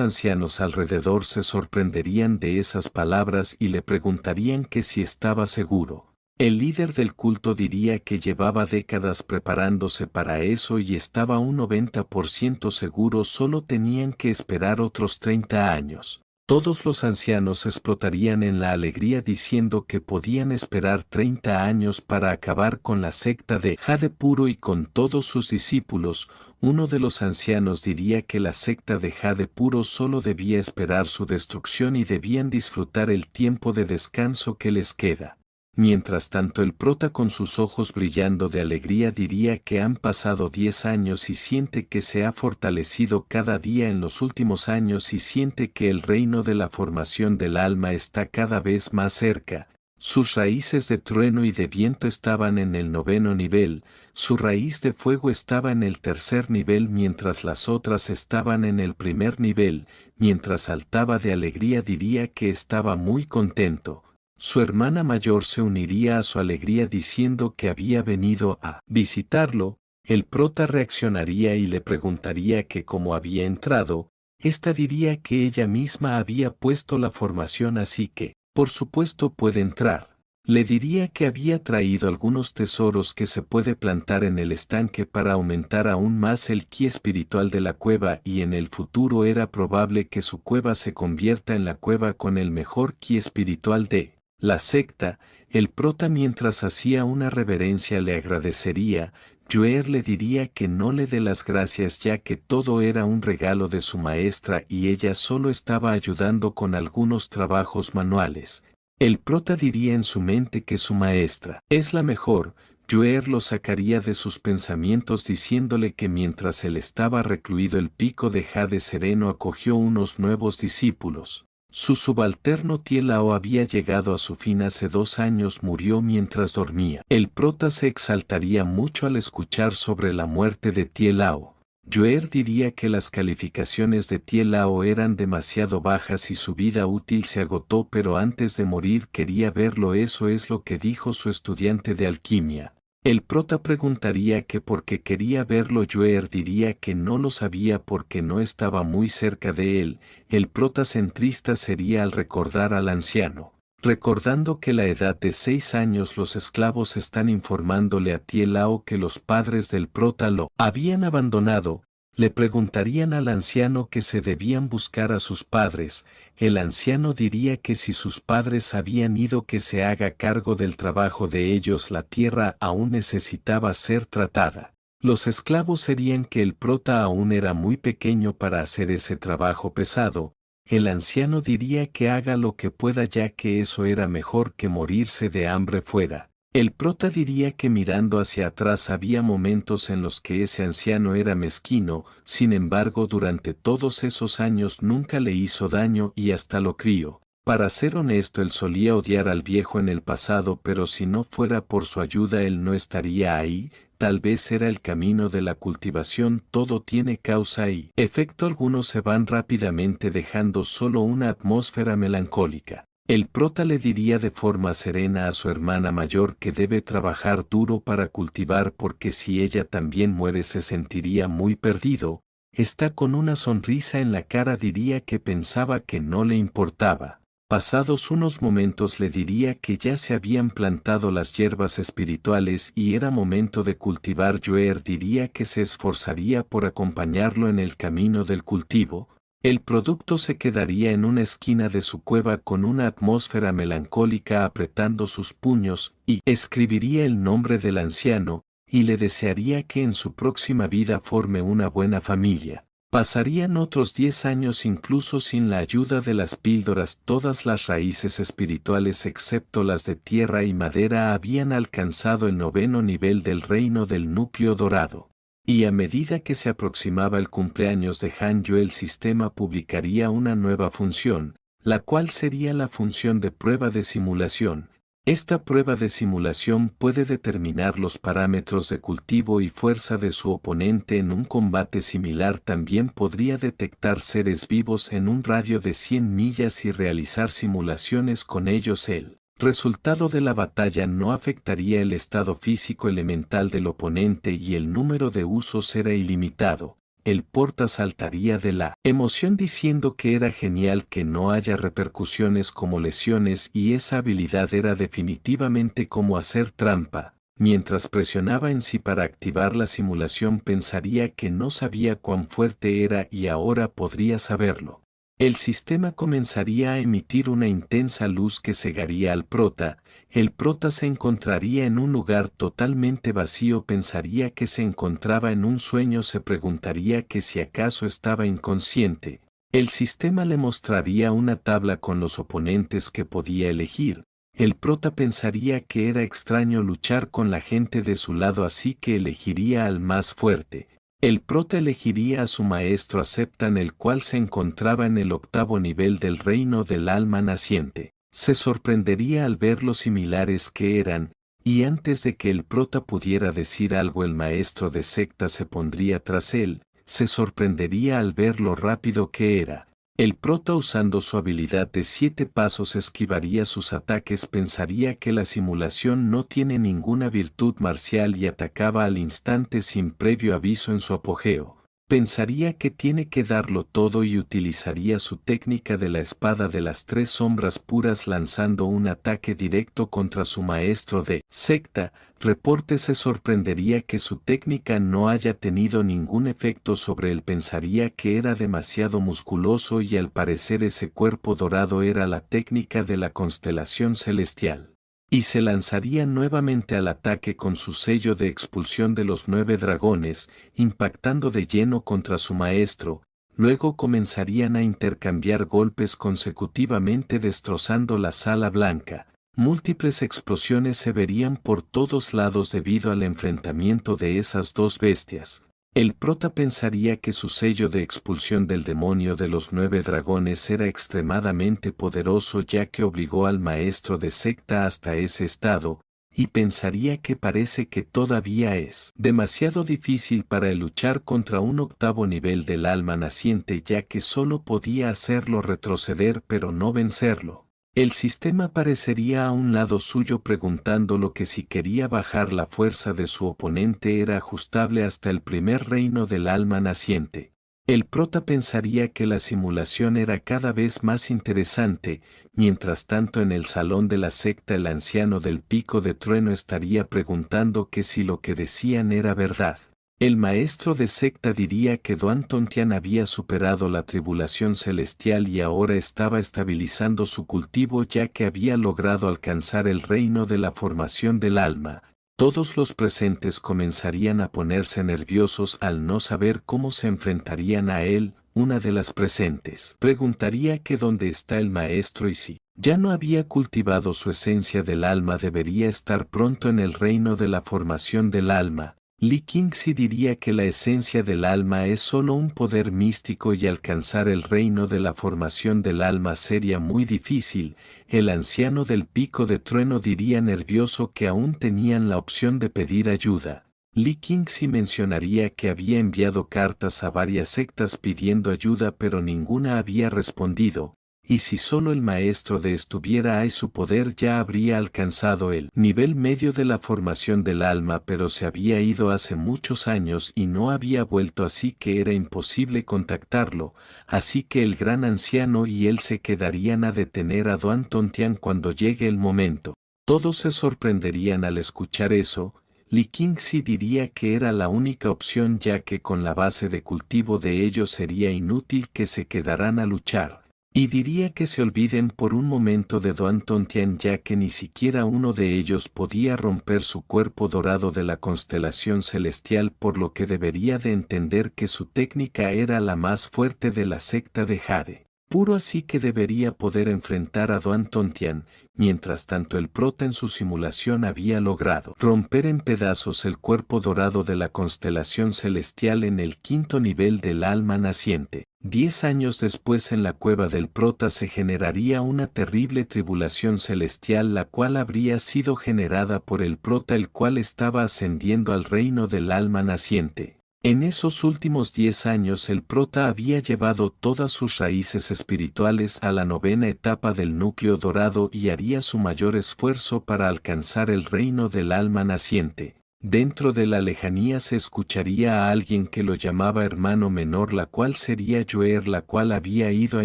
A: ancianos alrededor se sorprenderían de esas palabras y le preguntarían que si estaba seguro. El líder del culto diría que llevaba décadas preparándose para eso y estaba un 90% seguro, solo tenían que esperar otros 30 años. Todos los ancianos explotarían en la alegría diciendo que podían esperar 30 años para acabar con la secta de Jade Puro y con todos sus discípulos. Uno de los ancianos diría que la secta de Jade Puro solo debía esperar su destrucción y debían disfrutar el tiempo de descanso que les queda. Mientras tanto el prota con sus ojos brillando de alegría diría que han pasado 10 años y siente que se ha fortalecido cada día en los últimos años y siente que el reino de la formación del alma está cada vez más cerca. Sus raíces de trueno y de viento estaban en el 9º nivel, su raíz de fuego estaba en el 3er nivel mientras las otras estaban en el 1er nivel. Mientras saltaba de alegría diría que estaba muy contento. Su hermana mayor se uniría a su alegría diciendo que había venido a visitarlo. El prota reaccionaría y le preguntaría que cómo había entrado. Esta diría que ella misma había puesto la formación así que, por supuesto puede entrar. Le diría que había traído algunos tesoros que se puede plantar en el estanque para aumentar aún más el ki espiritual de la cueva y en el futuro era probable que su cueva se convierta en la cueva con el mejor ki espiritual de la secta. El prota mientras hacía una reverencia le agradecería. Joer le diría que no le dé las gracias ya que todo era un regalo de su maestra y ella solo estaba ayudando con algunos trabajos manuales. El prota diría en su mente que su maestra es la mejor. Joer lo sacaría de sus pensamientos diciéndole que mientras él estaba recluido el pico de jade sereno acogió unos nuevos discípulos. Su subalterno Tielao había llegado a su fin hace 2 años, murió mientras dormía. El prota se exaltaría mucho al escuchar sobre la muerte de Tielao. Joer diría que las calificaciones de Tielao eran demasiado bajas y su vida útil se agotó, pero antes de morir quería verlo. Eso es lo que dijo su estudiante de alquimia. El prota preguntaría que por qué quería verlo. Joer diría que no lo sabía porque no estaba muy cerca de él. El prota centrista sería al recordar al anciano. Recordando que la edad de 6 años los esclavos están informándole a Tielao que los padres del prota lo habían abandonado, le preguntarían al anciano que se debían buscar a sus padres. El anciano diría que si sus padres habían ido que se haga cargo del trabajo de ellos, la tierra aún necesitaba ser tratada. Los esclavos serían que el prota aún era muy pequeño para hacer ese trabajo pesado. El anciano diría que haga lo que pueda ya que eso era mejor que morirse de hambre fuera. El prota diría que mirando hacia atrás había momentos en los que ese anciano era mezquino, sin embargo durante todos esos años nunca le hizo daño y hasta lo crió. Para ser honesto, él solía odiar al viejo en el pasado, pero si no fuera por su ayuda él no estaría ahí. Tal vez era el camino de la cultivación, todo tiene causa y efecto. Algunos se van rápidamente dejando solo una atmósfera melancólica. El prota le diría de forma serena a su hermana mayor que debe trabajar duro para cultivar porque si ella también muere se sentiría muy perdido. Está con una sonrisa en la cara, diría que pensaba que no le importaba. Pasados unos momentos le diría que ya se habían plantado las hierbas espirituales y era momento de cultivar. Joer diría que se esforzaría por acompañarlo en el camino del cultivo. El producto se quedaría en una esquina de su cueva con una atmósfera melancólica apretando sus puños y escribiría el nombre del anciano y le desearía que en su próxima vida forme una buena familia. Pasarían otros 10 años incluso sin la ayuda de las píldoras. Todas las raíces espirituales excepto las de tierra y madera habían alcanzado el 9º nivel del reino del núcleo dorado. Y a medida que se aproximaba el cumpleaños de Hanyu el sistema publicaría una nueva función, la cual sería la función de prueba de simulación. Esta prueba de simulación puede determinar los parámetros de cultivo y fuerza de su oponente en un combate similar. También podría detectar seres vivos en un radio de 100 millas y realizar simulaciones con ellos. El resultado de la batalla no afectaría el estado físico elemental del oponente y el número de usos era ilimitado. El porta saltaría de la emoción diciendo que era genial que no haya repercusiones como lesiones y esa habilidad era definitivamente como hacer trampa. Mientras presionaba en sí para activar la simulación pensaría que no sabía cuán fuerte era y ahora podría saberlo. El sistema comenzaría a emitir una intensa luz que cegaría al prota. El prota se encontraría en un lugar totalmente vacío, pensaría que se encontraba en un sueño, se preguntaría que si acaso estaba inconsciente. El sistema le mostraría una tabla con los oponentes que podía elegir. el prota pensaría que era extraño luchar con la gente de su lado, así que elegiría al más fuerte. El prota elegiría a su maestro Aceptan, el cual se encontraba en el 8º nivel del reino del alma naciente. Se sorprendería al ver lo similares que eran, y antes de que el prota pudiera decir algo, el maestro de secta se pondría tras él. Se sorprendería al ver lo rápido que era. El prota, usando su habilidad de 7 pasos, esquivaría sus ataques. Pensaría que la simulación no tiene ninguna virtud marcial y atacaba al instante sin previo aviso en su apogeo. Pensaría que tiene que darlo todo y utilizaría su técnica de la espada de las 3 sombras puras, lanzando un ataque directo contra su maestro de secta. Reporte se sorprendería que su técnica no haya tenido ningún efecto sobre él. Pensaría que era demasiado musculoso y al parecer ese cuerpo dorado era la técnica de la constelación celestial. Y se lanzaría nuevamente al ataque con su sello de expulsión de los 9 dragones, impactando de lleno contra su maestro. Luego comenzarían a intercambiar golpes consecutivamente, destrozando la sala blanca. Múltiples explosiones se verían por todos lados debido al enfrentamiento de esas dos bestias. El prota pensaría que su sello de expulsión del demonio de los 9 dragones era extremadamente poderoso, ya que obligó al maestro de secta hasta ese estado, y pensaría que parece que todavía es demasiado difícil para él luchar contra un 8º nivel del alma naciente, ya que solo podía hacerlo retroceder pero no vencerlo. El sistema parecería a un lado suyo, preguntándolo que si quería bajar la fuerza de su oponente era ajustable hasta el primer reino del alma naciente. El prota pensaría que la simulación era cada vez más interesante. Mientras tanto, en el salón de la secta, el anciano del pico de trueno estaría preguntando que si lo que decían era verdad. El maestro de secta diría que Duan Tongtian había superado la tribulación celestial y ahora estaba estabilizando su cultivo, ya que había logrado alcanzar el reino de la formación del alma. Todos los presentes comenzarían a ponerse nerviosos al no saber cómo se enfrentarían a él. Una de las presentes preguntaría que dónde está el maestro y si ya no había cultivado su esencia del alma, debería estar pronto en el reino de la formación del alma. Li Qingxi diría que la esencia del alma es solo un poder místico y alcanzar el reino de la formación del alma sería muy difícil. El anciano del pico de trueno diría nervioso que aún tenían la opción de pedir ayuda. Li Qingxi mencionaría que había enviado cartas a varias sectas pidiendo ayuda, pero ninguna había respondido. Y si solo el maestro de estuviera ahí, su poder ya habría alcanzado el nivel medio de la formación del alma, pero se había ido hace muchos años y no había vuelto, así que era imposible contactarlo, así que el gran anciano y él se quedarían a detener a Duan Tongtian cuando llegue el momento. Todos se sorprenderían al escuchar eso. Li Qingxi diría que era la única opción, ya que con la base de cultivo de ellos sería inútil que se quedaran a luchar. Y diría que se olviden por un momento de Duan Tongtian, ya que ni siquiera uno de ellos podía romper su cuerpo dorado de la constelación celestial, por lo que debería de entender que su técnica era la más fuerte de la secta de Jade puro, así que debería poder enfrentar a Duan Tongtian. Mientras tanto, el prota en su simulación había logrado romper en pedazos el cuerpo dorado de la constelación celestial en el 5º nivel del alma naciente. 10 años después, en la cueva del prota se generaría una terrible tribulación celestial, la cual habría sido generada por el prota, el cual estaba ascendiendo al reino del alma naciente. En esos últimos 10 años el prota había llevado todas sus raíces espirituales a la 9ª etapa del núcleo dorado y haría su mayor esfuerzo para alcanzar el reino del alma naciente. Dentro de la lejanía se escucharía a alguien que lo llamaba hermano menor, la cual sería Joer, la cual había ido a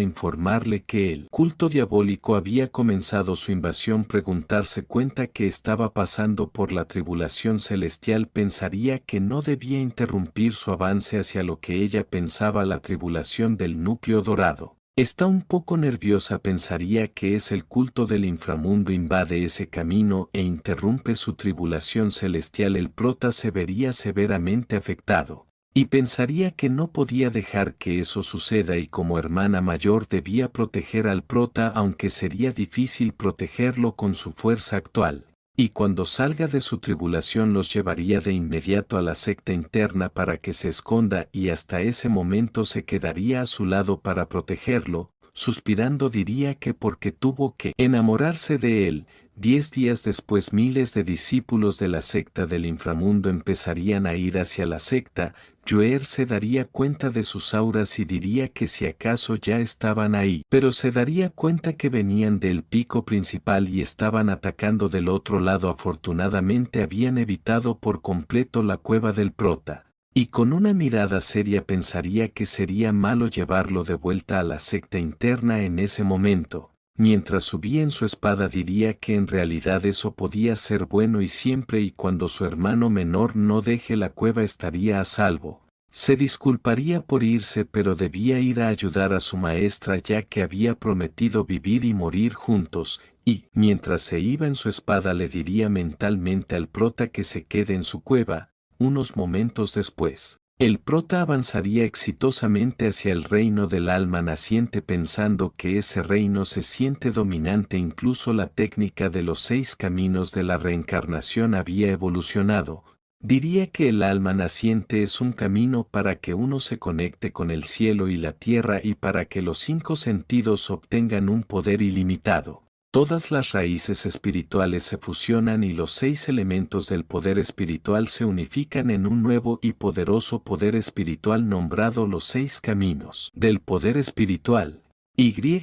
A: informarle que el culto diabólico había comenzado su invasión. Preguntarse cuenta que estaba pasando por la tribulación celestial, pensaría que no debía interrumpir su avance hacia lo que ella pensaba la tribulación del núcleo dorado. Está un poco nerviosa, pensaría que es el culto del inframundo invade ese camino e interrumpe su tribulación celestial. El prota se vería severamente afectado. Y pensaría que no podía dejar que eso suceda y como hermana mayor debía proteger al prota aunque sería difícil protegerlo con su fuerza actual. Y cuando salga de su tribulación los llevaría de inmediato a la secta interna para que se esconda y hasta ese momento se quedaría a su lado para protegerlo, suspirando diría que porque tuvo que enamorarse de él. 10 días después miles de discípulos de la secta del inframundo empezarían a ir hacia la secta. Joer se daría cuenta de sus auras y diría que si acaso ya estaban ahí, pero se daría cuenta que venían del pico principal y estaban atacando del otro lado. Afortunadamente habían evitado por completo la cueva del prota. Y con una mirada seria pensaría que sería malo llevarlo de vuelta a la secta interna en ese momento. Mientras subía en su espada diría que en realidad eso podía ser bueno y siempre y cuando su hermano menor no deje la cueva estaría a salvo. Se disculparía por irse pero debía ir a ayudar a su maestra ya que había prometido vivir y morir juntos, y, mientras se iba en su espada le diría mentalmente al prota que se quede en su cueva. Unos momentos después, el prota avanzaría exitosamente hacia el reino del alma naciente pensando que ese reino se siente dominante. Incluso la técnica de los 6 caminos de la reencarnación había evolucionado. Diría que el alma naciente es un camino para que uno se conecte con el cielo y la tierra y para que los 5 sentidos obtengan un poder ilimitado. Todas las raíces espirituales se fusionan y los 6 elementos del poder espiritual se unifican en un nuevo y poderoso poder espiritual nombrado los 6 caminos del poder espiritual.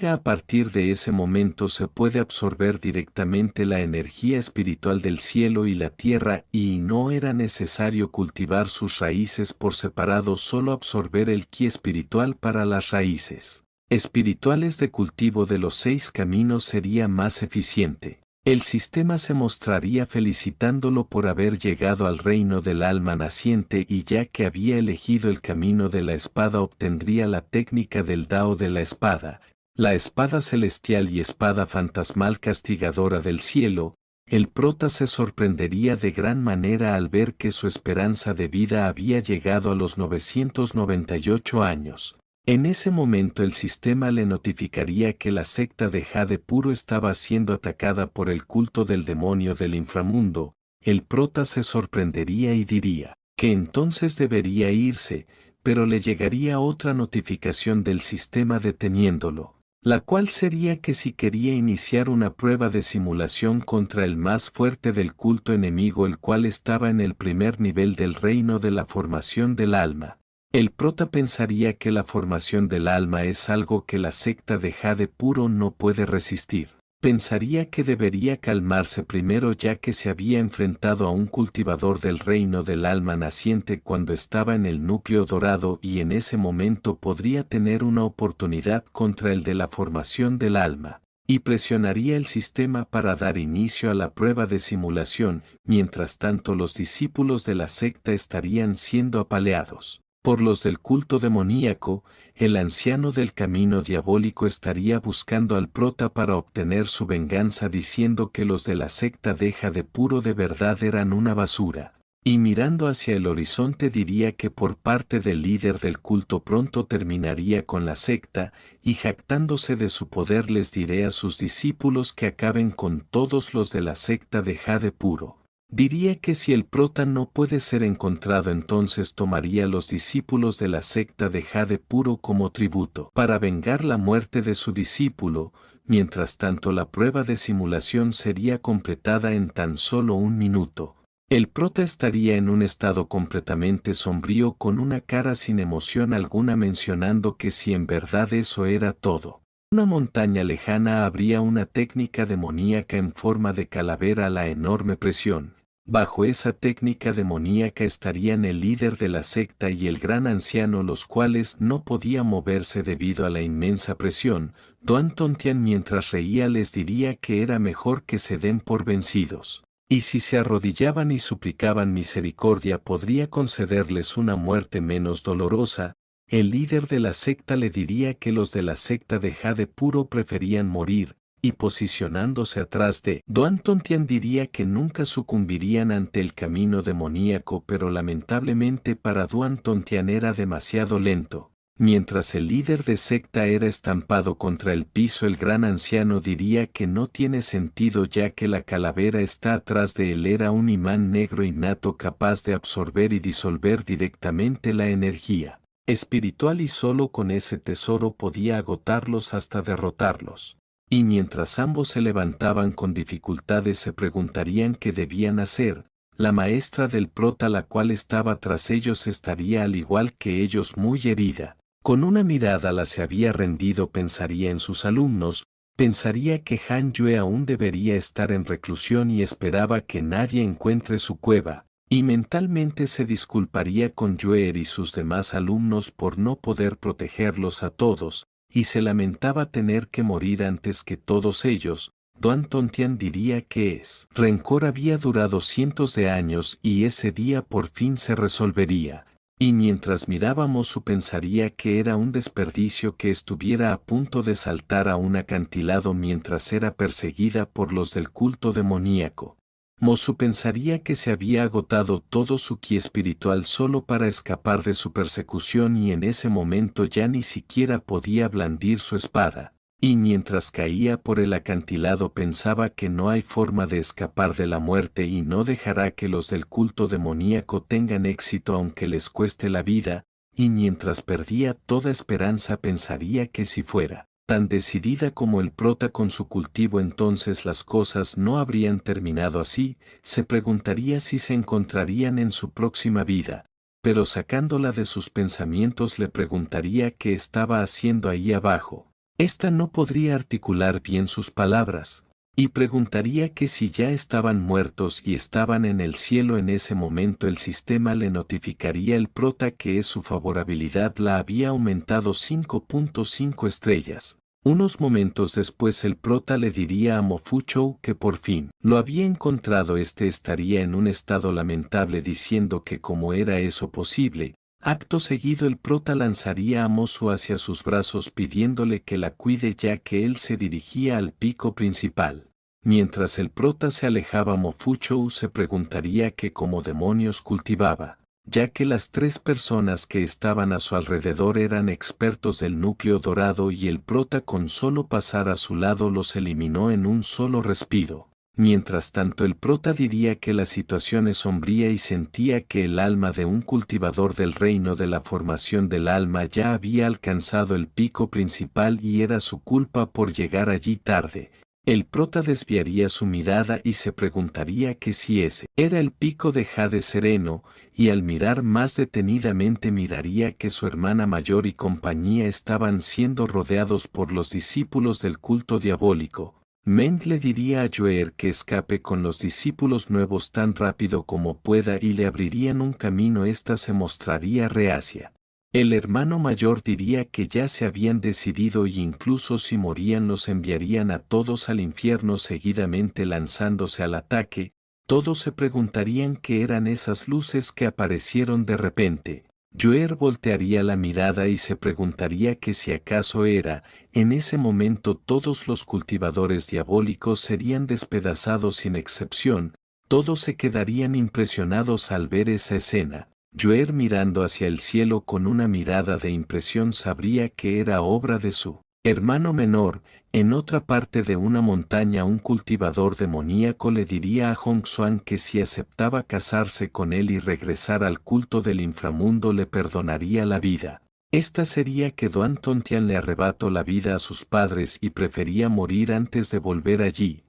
A: A partir de ese momento se puede absorber directamente la energía espiritual del cielo y la tierra y no era necesario cultivar sus raíces por separado, solo absorber el ki espiritual para las raíces espirituales de cultivo de los 6 caminos sería más eficiente. El sistema se mostraría felicitándolo por haber llegado al reino del alma naciente y ya que había elegido el camino de la espada obtendría la técnica del Dao de la espada celestial y espada fantasmal castigadora del cielo. El prota se sorprendería de gran manera al ver que su esperanza de vida había llegado a los 998 años. En ese momento el sistema le notificaría que la secta de Jade Puro estaba siendo atacada por el culto del demonio del inframundo. El prota se sorprendería y diría que entonces debería irse, pero le llegaría otra notificación del sistema deteniéndolo, la cual sería que si quería iniciar una prueba de simulación contra el más fuerte del culto enemigo, el cual estaba en el primer nivel del reino de la formación del alma. El prota pensaría que la formación del alma es algo que la secta de Jade Puro no puede resistir. Pensaría que debería calmarse primero ya que se había enfrentado a un cultivador del reino del alma naciente cuando estaba en el núcleo dorado y en ese momento podría tener una oportunidad contra el de la formación del alma. Y presionaría el sistema para dar inicio a la prueba de simulación. Mientras tanto los discípulos de la secta estarían siendo apaleados por los del culto demoníaco. El anciano del camino diabólico estaría buscando al prota para obtener su venganza diciendo que los de la secta de Jade Puro de verdad eran una basura. Y mirando hacia el horizonte diría que por parte del líder del culto pronto terminaría con la secta, y jactándose de su poder les diré a sus discípulos que acaben con todos los de la secta de Jade Puro. Diría que si el prota no puede ser encontrado entonces tomaría a los discípulos de la secta de Jade Puro como tributo para vengar la muerte de su discípulo. Mientras tanto la prueba de simulación sería completada en tan solo 1 minuto. El prota estaría en un estado completamente sombrío con una cara sin emoción alguna mencionando que si en verdad eso era todo. Una montaña lejana habría una técnica demoníaca en forma de calavera a la enorme presión. Bajo esa técnica demoníaca estarían el líder de la secta y el gran anciano, los cuales no podían moverse debido a la inmensa presión. Duan Tontian mientras reía les diría que era mejor que se den por vencidos. Y si se arrodillaban y suplicaban misericordia podría concederles una muerte menos dolorosa. El líder de la secta le diría que los de la secta de Jade Puro preferían morir, y posicionándose atrás de Duan Tontian diría que nunca sucumbirían ante el camino demoníaco, pero lamentablemente para Duan Tontian era demasiado lento. Mientras el líder de secta era estampado contra el piso, el gran anciano diría que no tiene sentido ya que la calavera está atrás de él. Era un imán negro innato capaz de absorber y disolver directamente la energía espiritual y solo con ese tesoro podía agotarlos hasta derrotarlos. Y mientras ambos se levantaban con dificultades se preguntarían qué debían hacer. La maestra del prota, la cual estaba tras ellos, estaría al igual que ellos muy herida. Con una mirada la se había rendido. Pensaría en sus alumnos, pensaría que Han Yue aún debería estar en reclusión y esperaba que nadie encuentre su cueva, y mentalmente se disculparía con Yue y sus demás alumnos por no poder protegerlos a todos, y se lamentaba tener que morir antes que todos ellos. Duan Tontian diría que ese rencor había durado cientos de años y ese día por fin se resolvería. Y mientras mirábamos su pensaría que era un desperdicio que estuviera a punto de saltar a un acantilado mientras era perseguida por los del culto demoníaco. Mosu pensaría que se había agotado todo su ki espiritual solo para escapar de su persecución y en ese momento ya ni siquiera podía blandir su espada. Y mientras caía por el acantilado pensaba que no hay forma de escapar de la muerte y no dejará que los del culto demoníaco tengan éxito aunque les cueste la vida, y mientras perdía toda esperanza pensaría que si fuera tan decidida como el prota con su cultivo entonces las cosas no habrían terminado así. Se preguntaría si se encontrarían en su próxima vida, pero sacándola de sus pensamientos le preguntaría qué estaba haciendo ahí abajo. Esta no podría articular bien sus palabras, y preguntaría que si ya estaban muertos y estaban en el cielo. En ese momento el sistema le notificaría el prota que su favorabilidad la había aumentado 5.5 estrellas. Unos momentos después el prota le diría a Mo Fu Chou que por fin lo había encontrado. Este estaría en un estado lamentable diciendo que cómo era eso posible. Acto seguido el prota lanzaría a Mosu hacia sus brazos pidiéndole que la cuide ya que él se dirigía al pico principal. Mientras el prota se alejaba Mo Fu Chou se preguntaría que cómo demonios cultivaba, ya que las tres personas que estaban a su alrededor eran expertos del núcleo dorado y el prota con solo pasar a su lado los eliminó en un solo respiro. Mientras tanto el prota diría que la situación es sombría y sentía que el alma de un cultivador del reino de la formación del alma ya había alcanzado el pico principal y era su culpa por llegar allí tarde. El prota desviaría su mirada y se preguntaría que si ese era el pico de Jade sereno, y al mirar más detenidamente miraría que su hermana mayor y compañía estaban siendo rodeados por los discípulos del culto diabólico. Meng le diría a Joer que escape con los discípulos nuevos tan rápido como pueda y le abrirían un camino. Esta se mostraría reacia. El hermano mayor diría que ya se habían decidido y incluso si morían los enviarían a todos al infierno seguidamente lanzándose al ataque. Todos se preguntarían qué eran esas luces que aparecieron de repente. Joer voltearía la mirada y se preguntaría que si acaso era. En ese momento todos los cultivadores diabólicos serían despedazados sin excepción. Todos se quedarían impresionados al ver esa escena. Joer mirando hacia el cielo con una mirada de impresión sabría que era obra de su hermano menor. En otra parte de una montaña un cultivador demoníaco le diría a Hong Xuan que si aceptaba casarse con él y regresar al culto del inframundo le perdonaría la vida. Esta sería que Duan Tontian le arrebató la vida a sus padres y prefería morir antes de volver allí.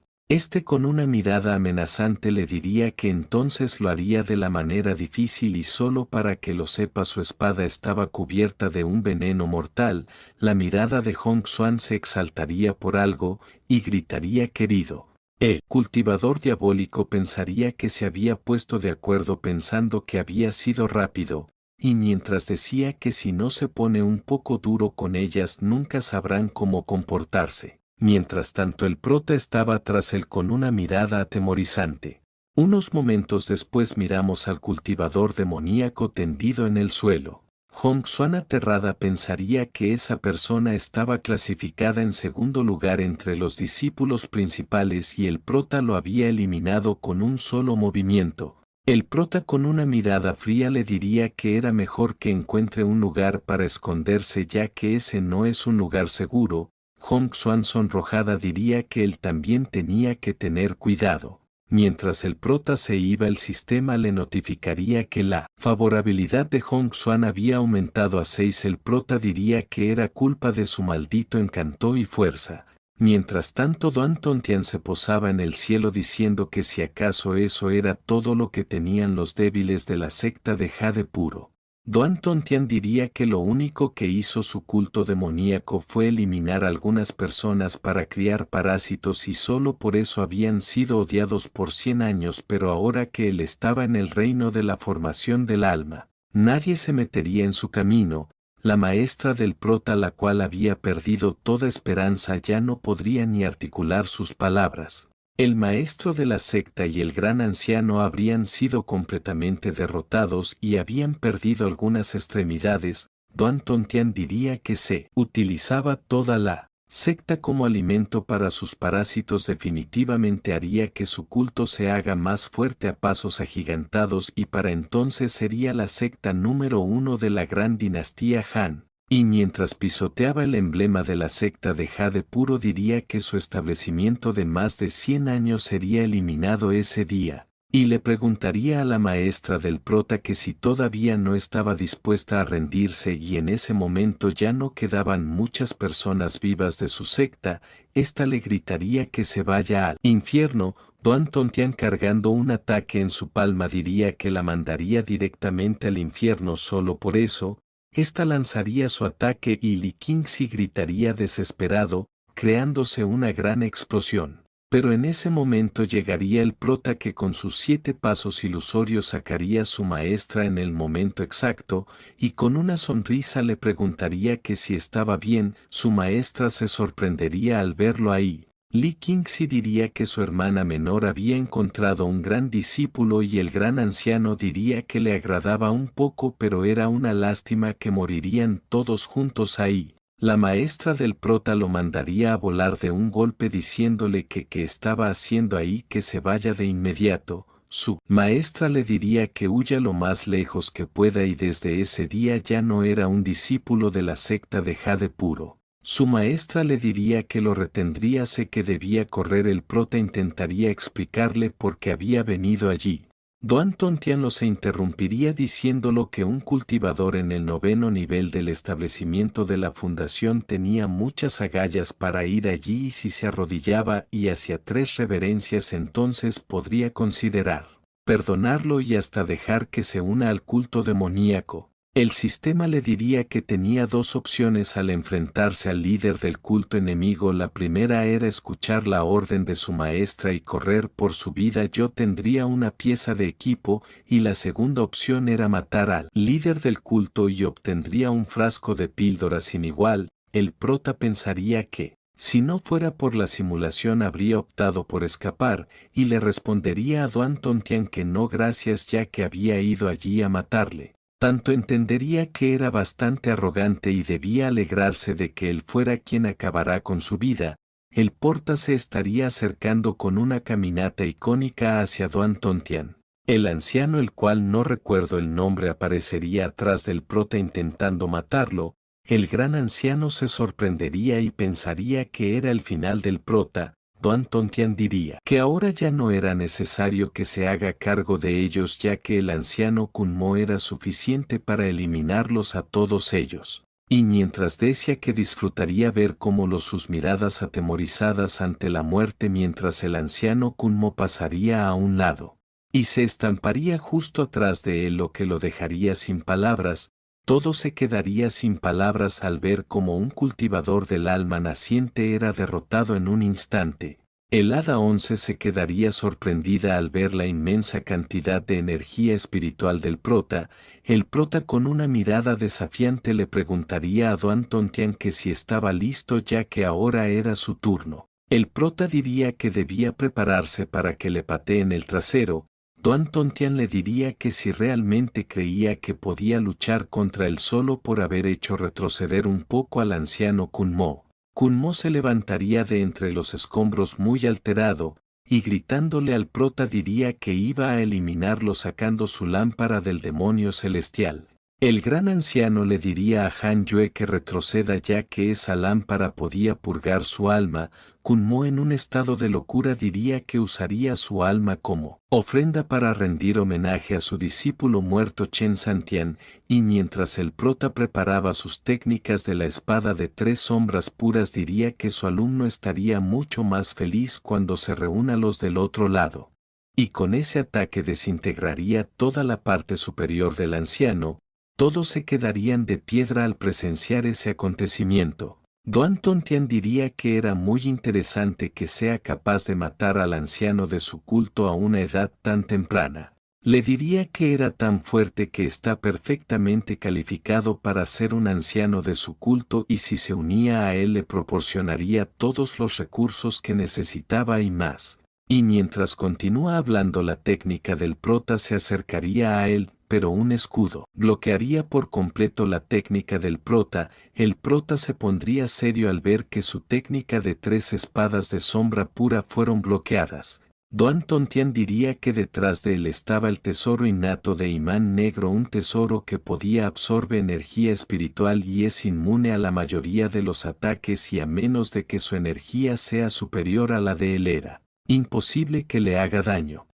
A: Con una mirada amenazante le diría que entonces lo haría de la manera difícil y solo para que lo sepa su espada estaba cubierta de un veneno mortal. La mirada de Hong Xuan se exaltaría por algo y gritaría querido. El cultivador diabólico pensaría que se había puesto de acuerdo pensando que había sido rápido, y mientras decía que si no se pone un poco duro con ellas nunca sabrán cómo comportarse. Mientras tanto el prota estaba tras él con una mirada atemorizante. Unos momentos después miramos al cultivador demoníaco tendido en el suelo. Hong Xuan aterrada pensaría que esa persona estaba clasificada en segundo lugar entre los discípulos principales y el prota lo había eliminado con un solo movimiento. El prota con una mirada fría le diría que era mejor que encuentre un lugar para esconderse ya que ese no es un lugar seguro. Hong Xuan sonrojada diría que él también tenía que tener cuidado. Mientras el prota se iba, el sistema le notificaría que la favorabilidad de Hong Xuan había aumentado a 6. El prota diría que era culpa de su maldito encanto y fuerza. Mientras tanto, Duan Tongtian se posaba en el cielo diciendo que si acaso eso era todo lo que tenían los débiles de la secta de Jade puro. Duan Tongtian diría que lo único que hizo su culto demoníaco fue eliminar a algunas personas para criar parásitos y solo por eso habían sido odiados por 100 años, pero ahora que él estaba en el reino de la formación del alma, nadie se metería en su camino. La maestra del prota, la cual había perdido toda esperanza, ya no podría ni articular sus palabras. El maestro de la secta y el gran anciano habrían sido completamente derrotados y habían perdido algunas extremidades. Duan Tongtian diría que se utilizaba toda la secta como alimento para sus parásitos. Definitivamente haría que su culto se haga más fuerte a pasos agigantados y para entonces sería la secta número 1 de la gran dinastía Han. Y mientras pisoteaba el emblema de la secta de Jade puro diría que su establecimiento de más de 100 años sería eliminado ese día, y le preguntaría a la maestra del prota que si todavía no estaba dispuesta a rendirse, y en ese momento ya no quedaban muchas personas vivas de su secta. Esta le gritaría que se vaya al infierno. Duan Tongtian, cargando un ataque en su palma, diría que la mandaría directamente al infierno solo por eso. Esta lanzaría su ataque y Li Qingxi gritaría desesperado, creándose una gran explosión. Pero en ese momento llegaría el prota que con sus 7 pasos ilusorios sacaría a su maestra en el momento exacto, y con una sonrisa le preguntaría que si estaba bien. Su maestra se sorprendería al verlo ahí. Li Qingxi diría que su hermana menor había encontrado un gran discípulo y el gran anciano diría que le agradaba un poco, pero era una lástima que morirían todos juntos ahí. La maestra del prota lo mandaría a volar de un golpe diciéndole que qué estaba haciendo ahí, que se vaya de inmediato. Su maestra le diría que huya lo más lejos que pueda y desde ese día ya no era un discípulo de la secta de Jade puro. Su maestra le diría que lo retendría, sé que debía correr. El prota intentaría explicarle por qué había venido allí. Duan Tongtian lo se interrumpiría diciéndolo que un cultivador en el 9º nivel del establecimiento de la fundación tenía muchas agallas para ir allí y si se arrodillaba y hacía 3 reverencias entonces podría considerar perdonarlo y hasta dejar que se una al culto demoníaco. El sistema le diría que tenía 2 opciones al enfrentarse al líder del culto enemigo. La primera era escuchar la orden de su maestra y correr por su vida, yo tendría una pieza de equipo, y la segunda opción era matar al líder del culto y obtendría un frasco de píldora sin igual. El prota pensaría que, si no fuera por la simulación, habría optado por escapar, y le respondería a Duan Tongtian que no gracias, ya que había ido allí a matarle. Tanto entendería que era bastante arrogante y debía alegrarse de que él fuera quien acabará con su vida. El prota se estaría acercando con una caminata icónica hacia Duan Tongtian. El anciano, el cual no recuerdo el nombre, aparecería atrás del prota intentando matarlo. El gran anciano se sorprendería y pensaría que era el final del prota. Duan Tongtian diría que ahora ya no era necesario que se haga cargo de ellos, ya que el anciano Kunmo era suficiente para eliminarlos a todos ellos. Y mientras decía que disfrutaría ver cómo sus miradas atemorizadas ante la muerte, mientras el anciano Kunmo pasaría a un lado y se estamparía justo atrás de él, lo que lo dejaría sin palabras. Todo se quedaría sin palabras al ver cómo un cultivador del alma naciente era derrotado en un instante. El Hada 11 se quedaría sorprendida al ver la inmensa cantidad de energía espiritual del prota. El prota con una mirada desafiante le preguntaría a Duan Tongtian que si estaba listo, ya que ahora era su turno. El prota diría que debía prepararse para que le pateen el trasero. Duan Tongtian le diría que si realmente creía que podía luchar contra él solo por haber hecho retroceder un poco al anciano Kun Mo se levantaría de entre los escombros muy alterado, y gritándole al prota diría que iba a eliminarlo sacando su lámpara del demonio celestial. El gran anciano le diría a Han Yue que retroceda ya que esa lámpara podía purgar su alma. Kun Mo en un estado de locura diría que usaría su alma como ofrenda para rendir homenaje a su discípulo muerto Chen Santian, y mientras el prota preparaba sus técnicas de la espada de 3 sombras puras diría que su alumno estaría mucho más feliz cuando se reúna los del otro lado. Y con ese ataque desintegraría toda la parte superior del anciano. Todos se quedarían de piedra al presenciar ese acontecimiento. Duan Tongtian diría que era muy interesante que sea capaz de matar al anciano de su culto a una edad tan temprana. Le diría que era tan fuerte que está perfectamente calificado para ser un anciano de su culto y si se unía a él le proporcionaría todos los recursos que necesitaba y más. Y mientras continúa hablando la técnica del prota se acercaría a él, pero un escudo bloquearía por completo la técnica del prota. El prota se pondría serio al ver que su técnica de 3 espadas de sombra pura fueron bloqueadas. Duan Tongtian diría que detrás de él estaba el tesoro innato de imán negro, un tesoro que podía absorber energía espiritual y es inmune a la mayoría de los ataques y a menos de que su energía sea superior a la de él era imposible que le haga daño.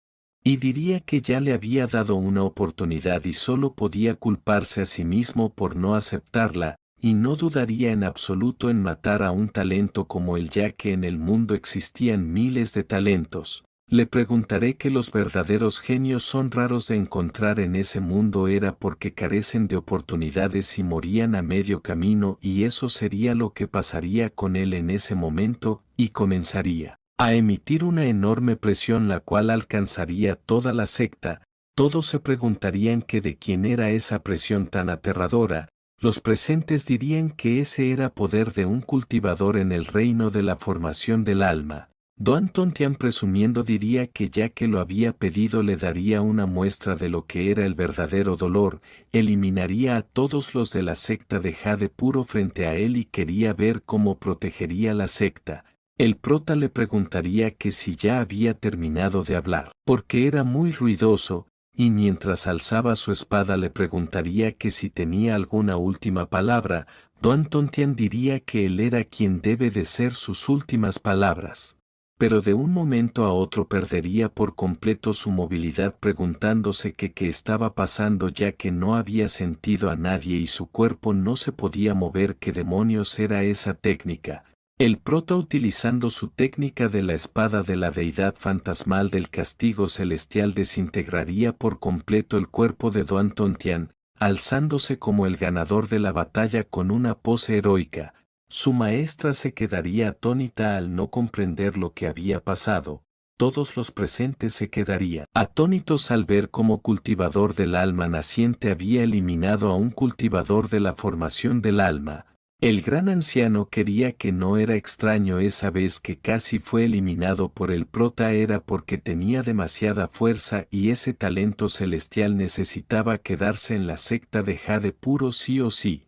A: Y diría que ya le había dado una oportunidad y solo podía culparse a sí mismo por no aceptarla, y no dudaría en absoluto en matar a un talento como él ya que en el mundo existían miles de talentos. Le preguntaré que los verdaderos genios son raros de encontrar en ese mundo era porque carecen de oportunidades y morían a medio camino y eso sería lo que pasaría con él en ese momento y comenzaría a emitir una enorme presión la cual alcanzaría toda la secta. Todos se preguntarían que de quién era esa presión tan aterradora. Los presentes dirían que ese era poder de un cultivador en el reino de la formación del alma. Duan Tongtian presumiendo diría que ya que lo había pedido le daría una muestra de lo que era el verdadero dolor, eliminaría a todos los de la secta de Jade puro frente a él y quería ver cómo protegería la secta. El prota le preguntaría que si ya había terminado de hablar, porque era muy ruidoso, y mientras alzaba su espada le preguntaría que si tenía alguna última palabra. Duan Tongtian diría que él era quien debe de ser sus últimas palabras. Pero de un momento a otro perdería por completo su movilidad preguntándose qué estaba pasando ya que no había sentido a nadie y su cuerpo no se podía mover. ¿Qué demonios era esa técnica? El prota utilizando su técnica de la espada de la deidad fantasmal del castigo celestial desintegraría por completo el cuerpo de Duan Tongtian, alzándose como el ganador de la batalla con una pose heroica. Su maestra se quedaría atónita al no comprender lo que había pasado. Todos los presentes se quedarían atónitos al ver cómo cultivador del alma naciente había eliminado a un cultivador de la formación del alma. El gran anciano quería que no era extraño esa vez que casi fue eliminado por el prota era porque tenía demasiada fuerza y ese talento celestial necesitaba quedarse en la secta de Jade puro sí o sí.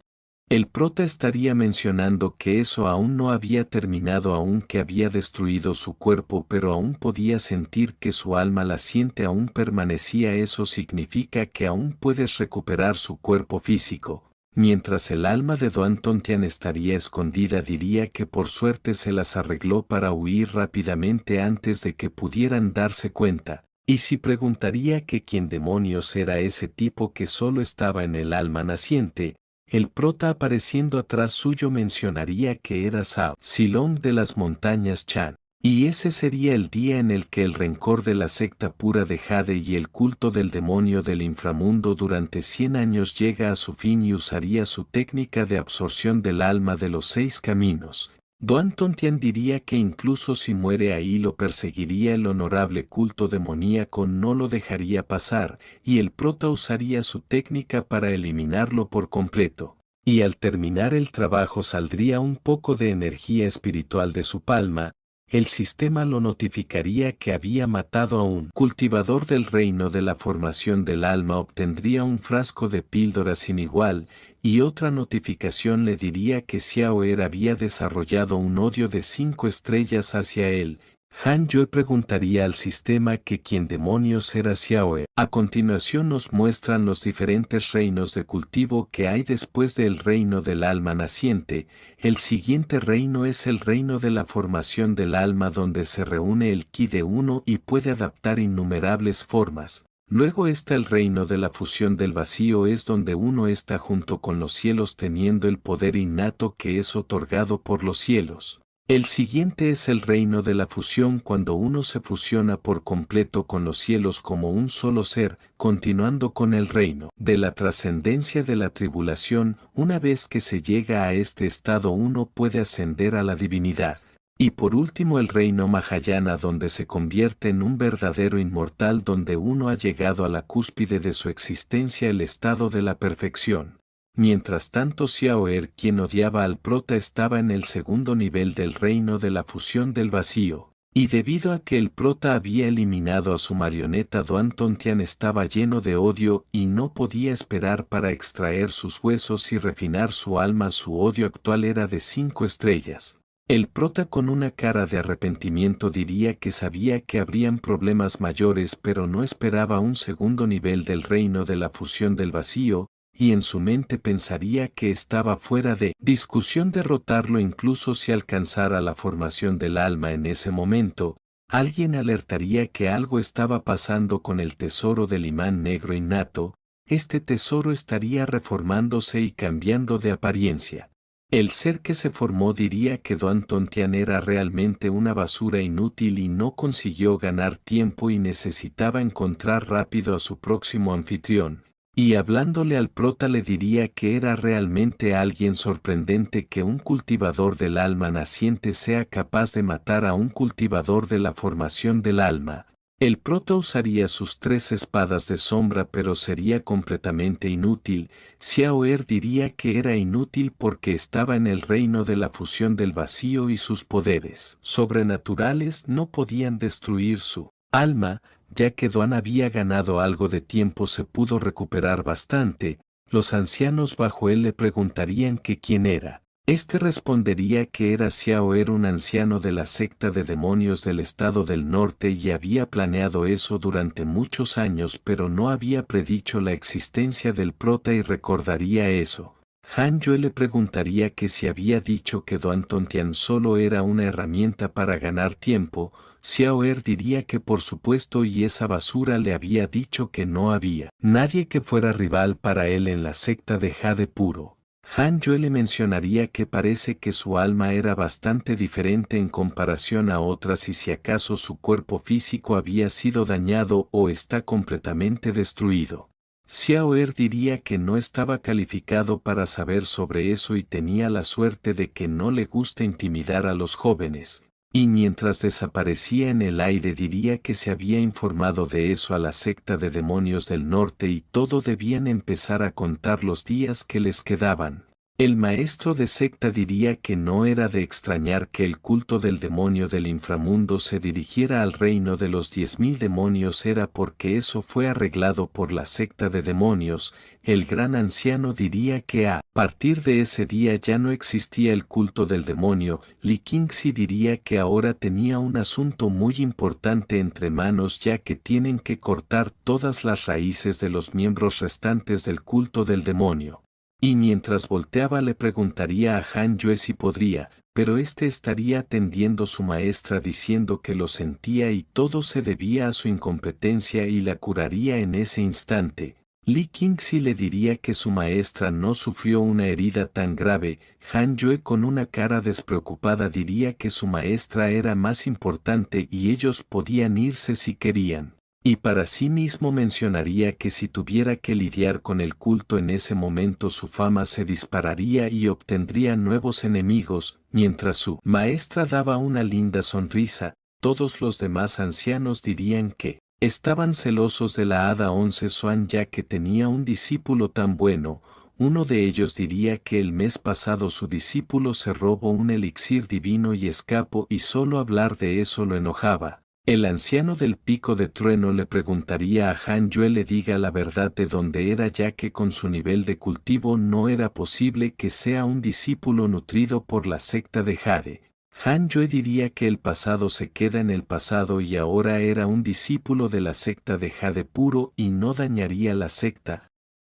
A: El prota estaría mencionando que eso aún no había terminado aunque había destruido su cuerpo pero aún podía sentir que su alma la siente aún permanecía eso significa que aún puedes recuperar su cuerpo físico. Mientras el alma de Duan Tongtian estaría escondida diría que por suerte se las arregló para huir rápidamente antes de que pudieran darse cuenta, y si preguntaría que quién demonios era ese tipo que solo estaba en el alma naciente, el prota apareciendo atrás suyo mencionaría que era Sao Silong de las montañas Chan. Y ese sería el día en el que el rencor de la secta pura de Jade y el culto del demonio del inframundo durante 100 años llega a su fin y usaría su técnica de absorción del alma de los 6 caminos. Duan Tongtian diría que incluso si muere ahí lo perseguiría el honorable culto demoníaco no lo dejaría pasar, y el prota usaría su técnica para eliminarlo por completo. Y al terminar el trabajo saldría un poco de energía espiritual de su palma. el sistema lo notificaría que había matado a un cultivador del reino de la formación del alma, obtendría un frasco de píldora sin igual, y otra notificación le diría que Xiaoer había desarrollado un odio de 5 estrellas hacia él. Han Yue preguntaría al sistema que quién demonios era Xiaoer. A continuación nos muestran los diferentes reinos de cultivo que hay después del reino del alma naciente. El siguiente reino es el reino de la formación del alma, donde se reúne el ki de uno y puede adaptar innumerables formas. Luego está el reino de la fusión del vacío, es donde uno está junto con los cielos teniendo el poder innato que es otorgado por los cielos. El siguiente es el reino de la fusión, cuando uno se fusiona por completo con los cielos como un solo ser, continuando con el reino de la trascendencia de la tribulación. Una vez que se llega a este estado uno puede ascender a la divinidad. Y por último el reino Mahayana, donde se convierte en un verdadero inmortal, donde uno ha llegado a la cúspide de su existencia, el estado de la perfección. Mientras tanto Xiaoer, quien odiaba al prota, estaba en el segundo nivel del reino de la fusión del vacío, y debido a que el prota había eliminado a su marioneta Duan Tongtian, estaba lleno de odio y no podía esperar para extraer sus huesos y refinar su alma. Su odio actual era de 5 estrellas. El prota, con una cara de arrepentimiento, diría que sabía que habrían problemas mayores, pero no esperaba un segundo nivel del reino de la fusión del vacío, y en su mente pensaría que estaba fuera de discusión derrotarlo incluso si alcanzara la formación del alma. En ese momento, alguien alertaría que algo estaba pasando con el tesoro del imán negro innato. Este tesoro estaría reformándose y cambiando de apariencia. El ser que se formó diría que Duan Tongtian era realmente una basura inútil y no consiguió ganar tiempo y necesitaba encontrar rápido a su próximo anfitrión. Y hablándole al prota le diría que era realmente alguien sorprendente que un cultivador del alma naciente sea capaz de matar a un cultivador de la formación del alma. El prota usaría sus 3 espadas de sombra, pero sería completamente inútil. Xiaoer diría que era inútil porque estaba en el reino de la fusión del vacío y sus poderes sobrenaturales no podían destruir su alma. Ya que Duan había ganado algo de tiempo, se pudo recuperar bastante. Los ancianos bajo él le preguntarían que quién era. Este respondería que era Xiaoer, un anciano de la secta de demonios del estado del norte, y había planeado eso durante muchos años, pero no había predicho la existencia del prota y recordaría eso. Han Yue le preguntaría que si había dicho que Duan Tongtian solo era una herramienta para ganar tiempo. Xiaoer diría que por supuesto, y esa basura le había dicho que no había nadie que fuera rival para él en la secta de Jade Puro. Han Yue le mencionaría que parece que su alma era bastante diferente en comparación a otras, y si acaso su cuerpo físico había sido dañado o está completamente destruido. Xiaoer diría que no estaba calificado para saber sobre eso y tenía la suerte de que no le gusta intimidar a los jóvenes. Y mientras desaparecía en el aire diría que se había informado de eso a la secta de demonios del norte y todo debían empezar a contar los días que les quedaban. El maestro de secta diría que no era de extrañar que el culto del demonio del inframundo se dirigiera al reino de los 10.000 demonios, era porque eso fue arreglado por la secta de demonios. El gran anciano diría que a partir de ese día ya no existía el culto del demonio. Li Qingxi diría que ahora tenía un asunto muy importante entre manos, ya que tienen que cortar todas las raíces de los miembros restantes del culto del demonio. Y mientras volteaba le preguntaría a Han Yue si podría, pero este estaría atendiendo su maestra diciendo que lo sentía y todo se debía a su incompetencia y la curaría en ese instante. Li Qingxi le diría que su maestra no sufrió una herida tan grave. Han Yue, con una cara despreocupada, diría que su maestra era más importante y ellos podían irse si querían. Y para sí mismo mencionaría que si tuviera que lidiar con el culto en ese momento su fama se dispararía y obtendría nuevos enemigos. Mientras su maestra daba una linda sonrisa, todos los demás ancianos dirían que estaban celosos de la hada 11 Xuan, ya que tenía un discípulo tan bueno, Uno de ellos diría que el mes pasado su discípulo se robó un elixir divino y escapó y solo hablar de eso lo enojaba. El anciano del pico de trueno le preguntaría a Han Yue le diga la verdad de dónde era, ya que con su nivel de cultivo no era posible que sea un discípulo nutrido por la secta de Jade. Han Yue diría que el pasado se queda en el pasado y ahora era un discípulo de la secta de Jade puro y no dañaría la secta.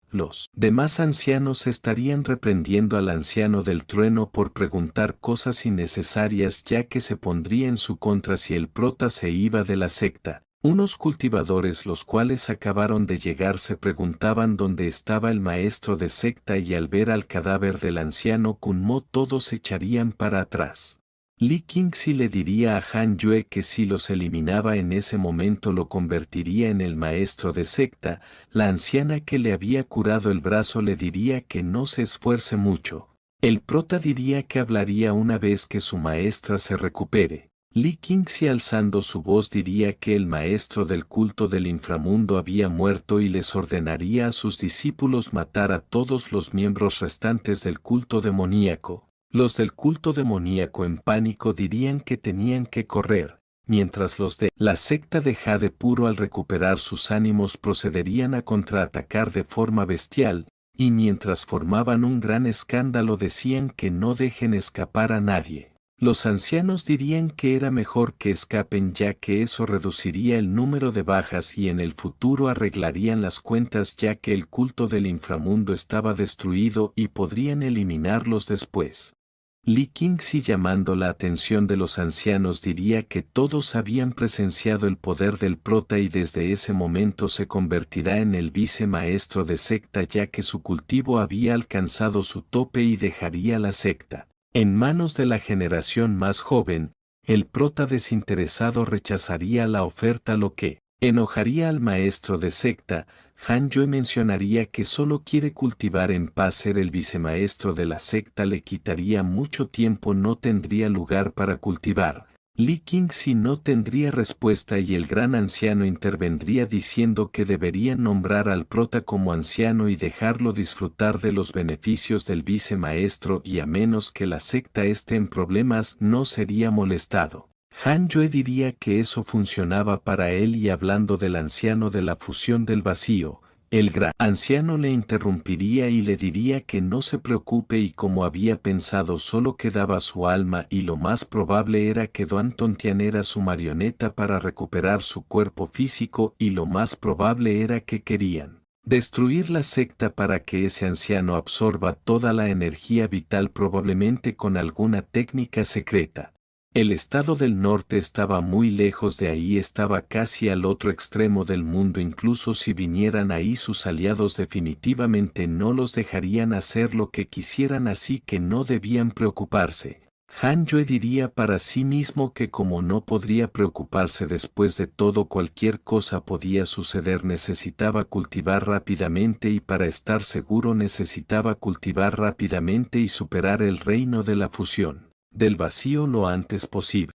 A: Los demás ancianos estarían reprendiendo al anciano del trueno por preguntar cosas innecesarias, ya que se pondría en su contra si el prota se iba de la secta. Unos cultivadores, los cuales acabaron de llegar, se preguntaban dónde estaba el maestro de secta, y al ver al cadáver del anciano Kunmo todos se echarían para atrás. Li Qingxi le diría a Han Yue que si los eliminaba en ese momento lo convertiría en el maestro de secta. La anciana que le había curado el brazo le diría que no se esfuerce mucho. El prota diría que hablaría una vez que su maestra se recupere. Li Qingxi, alzando su voz, diría que el maestro del culto del inframundo había muerto y les ordenaría a sus discípulos matar a todos los miembros restantes del culto demoníaco. Los del culto demoníaco, en pánico, dirían que tenían que correr, mientras los de la secta de Jade puro, al recuperar sus ánimos, procederían a contraatacar de forma bestial, y mientras formaban un gran escándalo decían que no dejen escapar a nadie. Los ancianos dirían que era mejor que escapen, ya que eso reduciría el número de bajas y en el futuro arreglarían las cuentas, ya que el culto del inframundo estaba destruido y podrían eliminarlos después. Li Qingxi, llamando la atención de los ancianos, diría que todos habían presenciado el poder del prota y desde ese momento se convertirá en el vicemaestro de secta, ya que su cultivo había alcanzado su tope y dejaría la secta en manos de la generación más joven. El prota desinteresado rechazaría la oferta, lo que enojaría al maestro de secta. Han Yue mencionaría que solo quiere cultivar en paz. Ser el vicemaestro de la secta le quitaría mucho tiempo, no tendría lugar para cultivar. Li Qingxi no tendría respuesta y el gran anciano intervendría diciendo que deberían nombrar al prota como anciano y dejarlo disfrutar de los beneficios del vicemaestro, y a menos que la secta esté en problemas no sería molestado. Han Yue diría que eso funcionaba para él, y hablando del anciano de la fusión del vacío, el gran anciano le interrumpiría y le diría que no se preocupe, y como había pensado solo quedaba su alma y lo más probable era que Duan Tongtian era su marioneta para recuperar su cuerpo físico, y lo más probable era que querían destruir la secta para que ese anciano absorba toda la energía vital, probablemente con alguna técnica secreta. El estado del norte estaba muy lejos de ahí, estaba casi al otro extremo del mundo. Incluso si vinieran ahí sus aliados, definitivamente no los dejarían hacer lo que quisieran, así que no debían preocuparse. Han Yue diría para sí mismo que como no podría preocuparse después de todo, cualquier cosa podía suceder, necesitaba cultivar rápidamente, y para estar seguro necesitaba cultivar rápidamente y superar el reino de la fusión del vacío lo antes posible.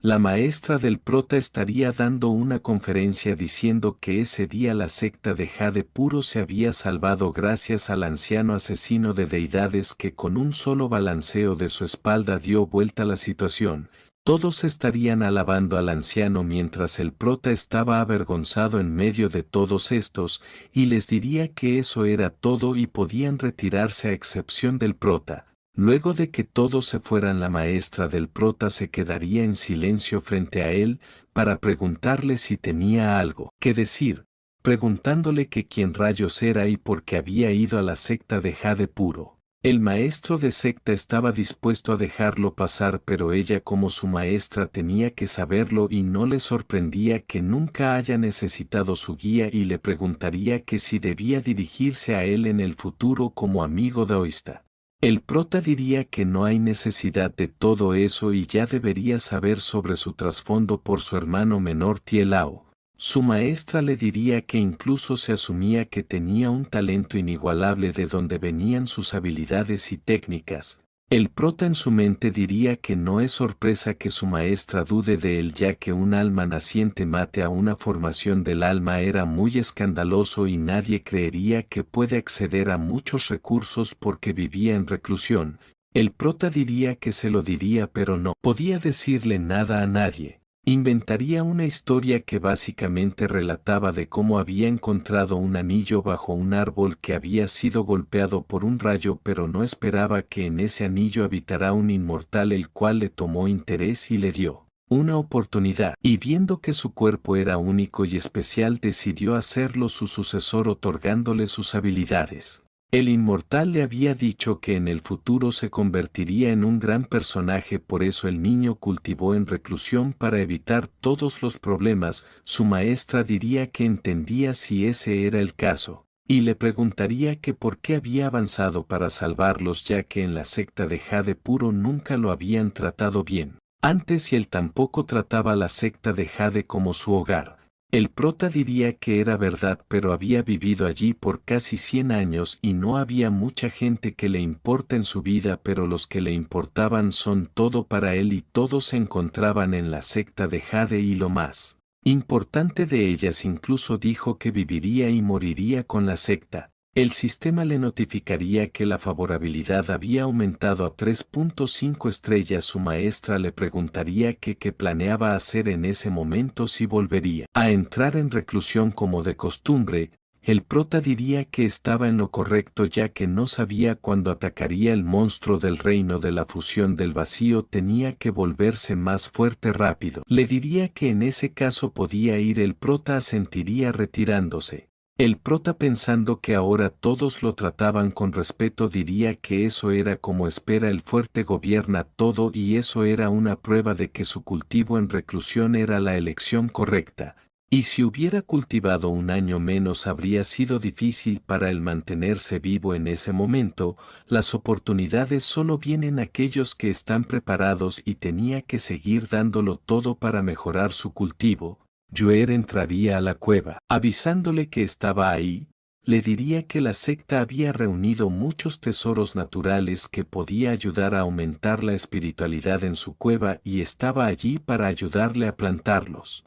A: La maestra del prota estaría dando una conferencia diciendo que ese día la secta de Jade puro se había salvado gracias al anciano asesino de deidades que con un solo balanceo de su espalda dio vuelta a la situación. Todos estarían alabando al anciano mientras el prota estaba avergonzado en medio de todos estos, y les diría que eso era todo y podían retirarse a excepción del prota. Luego de que todos se fueran, la maestra del prota se quedaría en silencio frente a él para preguntarle si tenía algo que decir, preguntándole que quién rayos era y por qué había ido a la secta de Jade puro. El maestro de secta estaba dispuesto a dejarlo pasar, pero ella, como su maestra, tenía que saberlo, y no le sorprendía que nunca haya necesitado su guía, y le preguntaría que si debía dirigirse a él en el futuro como amigo daoísta. El prota diría que no hay necesidad de todo eso y ya debería saber sobre su trasfondo por su hermano menor Tielao. Su maestra le diría que incluso se asumía que tenía un talento inigualable de donde venían sus habilidades y técnicas. El prota en su mente diría que no es sorpresa que su maestra dude de él, ya que un alma naciente mate a una formación del alma era muy escandaloso y nadie creería que puede acceder a muchos recursos porque vivía en reclusión. El prota diría que se lo diría, pero no podía decirle nada a nadie. Inventaría una historia que básicamente relataba de cómo había encontrado un anillo bajo un árbol que había sido golpeado por un rayo, pero no esperaba que en ese anillo habitara un inmortal, el cual le tomó interés y le dio una oportunidad, y viendo que su cuerpo era único y especial decidió hacerlo su sucesor otorgándole sus habilidades. El inmortal le había dicho que en el futuro se convertiría en un gran personaje, por eso el niño cultivó en reclusión para evitar todos los problemas. Su maestra diría que entendía si ese era el caso, y le preguntaría que por qué había avanzado para salvarlos, ya que en la secta de Jade Puro nunca lo habían tratado bien. Antes y él tampoco trataba a la secta de Jade como su hogar. El prota diría que era verdad, pero había vivido allí por casi 100 años y no había mucha gente que le importa en su vida, pero los que le importaban son todo para él y todos se encontraban en la secta de Jade, y lo más importante de ellas incluso dijo que viviría y moriría con la secta. El sistema le notificaría que la favorabilidad había aumentado a 3.5 estrellas. Su maestra le preguntaría qué planeaba hacer en ese momento, si volvería a entrar en reclusión como de costumbre. El prota diría que estaba en lo correcto, ya que no sabía cuándo atacaría el monstruo del reino de la fusión del vacío, tenía que volverse más fuerte rápido. Le diría que en ese caso podía ir. El prota asentiría retirándose. El prota, pensando que ahora todos lo trataban con respeto, diría que eso era como espera, el fuerte gobierna todo, y eso era una prueba de que su cultivo en reclusión era la elección correcta. Y si hubiera cultivado un año menos habría sido difícil para él mantenerse vivo en ese momento. Las oportunidades solo vienen a aquellos que están preparados, y tenía que seguir dándolo todo para mejorar su cultivo. Joer entraría a la cueva, avisándole que estaba ahí. Le diría que la secta había reunido muchos tesoros naturales que podía ayudar a aumentar la espiritualidad en su cueva, y estaba allí para ayudarle a plantarlos.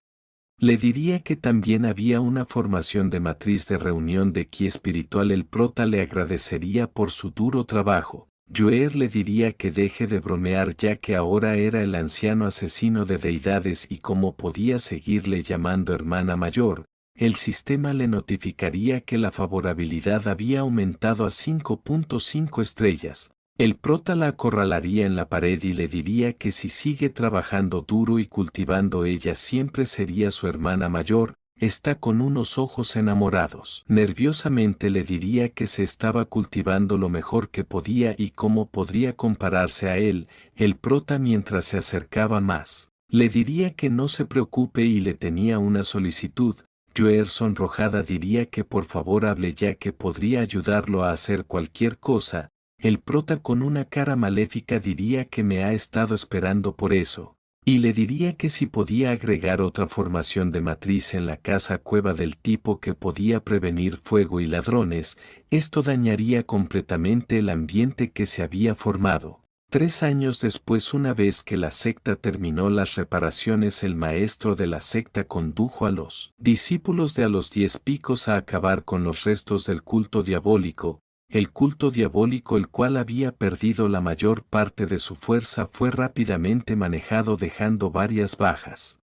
A: Le diría que también había una formación de matriz de reunión de ki espiritual. El prota le agradecería por su duro trabajo. Joer le diría que deje de bromear, ya que ahora era el anciano asesino de deidades y cómo podía seguirle llamando hermana mayor. El sistema le notificaría que la favorabilidad había aumentado a 5.5 estrellas. El prota la acorralaría en la pared y le diría que si sigue trabajando duro y cultivando, ella siempre sería su hermana mayor. Está con unos ojos enamorados. Nerviosamente le diría que se estaba cultivando lo mejor que podía y cómo podría compararse a él. El prota, mientras se acercaba más, le diría que no se preocupe y le tenía una solicitud. Joer, sonrojada, diría que por favor hable, ya que podría ayudarlo a hacer cualquier cosa. El prota, con una cara maléfica, diría que me ha estado esperando por eso. Y le diría que si podía agregar otra formación de matriz en la casa cueva del tipo que podía prevenir fuego y ladrones, esto dañaría completamente el ambiente que se había formado. 3 años después, una vez que la secta terminó las reparaciones, el maestro de la secta condujo a los discípulos de a los 10 picos a acabar con los restos del culto diabólico. El culto diabólico, el cual había perdido la mayor parte de su fuerza, fue rápidamente manejado, dejando varias bajas.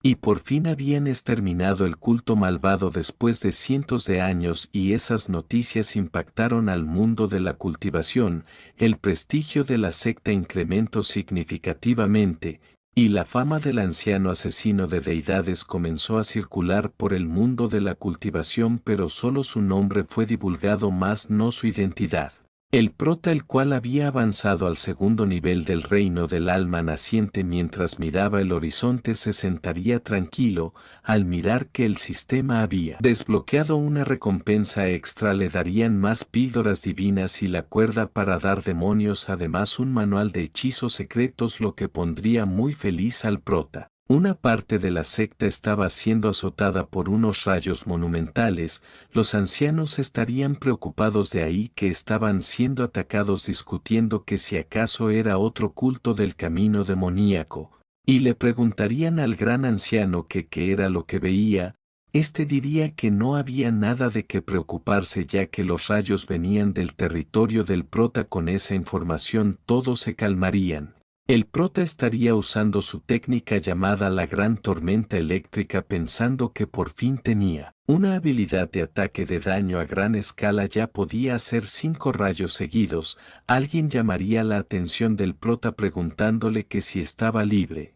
A: Y por fin habían exterminado el culto malvado después de cientos de años, y esas noticias impactaron al mundo de la cultivación. El prestigio de la secta incrementó significativamente, y la fama del anciano asesino de deidades comenzó a circular por el mundo de la cultivación, pero solo su nombre fue divulgado, más no su identidad. El prota, el cual había avanzado al segundo nivel del reino del alma naciente, mientras miraba el horizonte se sentaría tranquilo. Al mirar que el sistema había desbloqueado una recompensa extra, le darían más píldoras divinas y la cuerda para dar demonios, además un manual de hechizos secretos, lo que pondría muy feliz al prota. Una parte de la secta estaba siendo azotada por unos rayos monumentales, los ancianos estarían preocupados de ahí que estaban siendo atacados discutiendo que si acaso era otro culto del camino demoníaco, y le preguntarían al gran anciano que qué era lo que veía. Este diría que no había nada de qué preocuparse ya que los rayos venían del territorio del prota. Con esa información todos se calmarían. El prota estaría usando su técnica llamada la gran tormenta eléctrica pensando que por fin tenía una habilidad de ataque de daño a gran escala. Ya podía hacer 5 rayos seguidos. Alguien llamaría la atención del prota preguntándole que si estaba libre.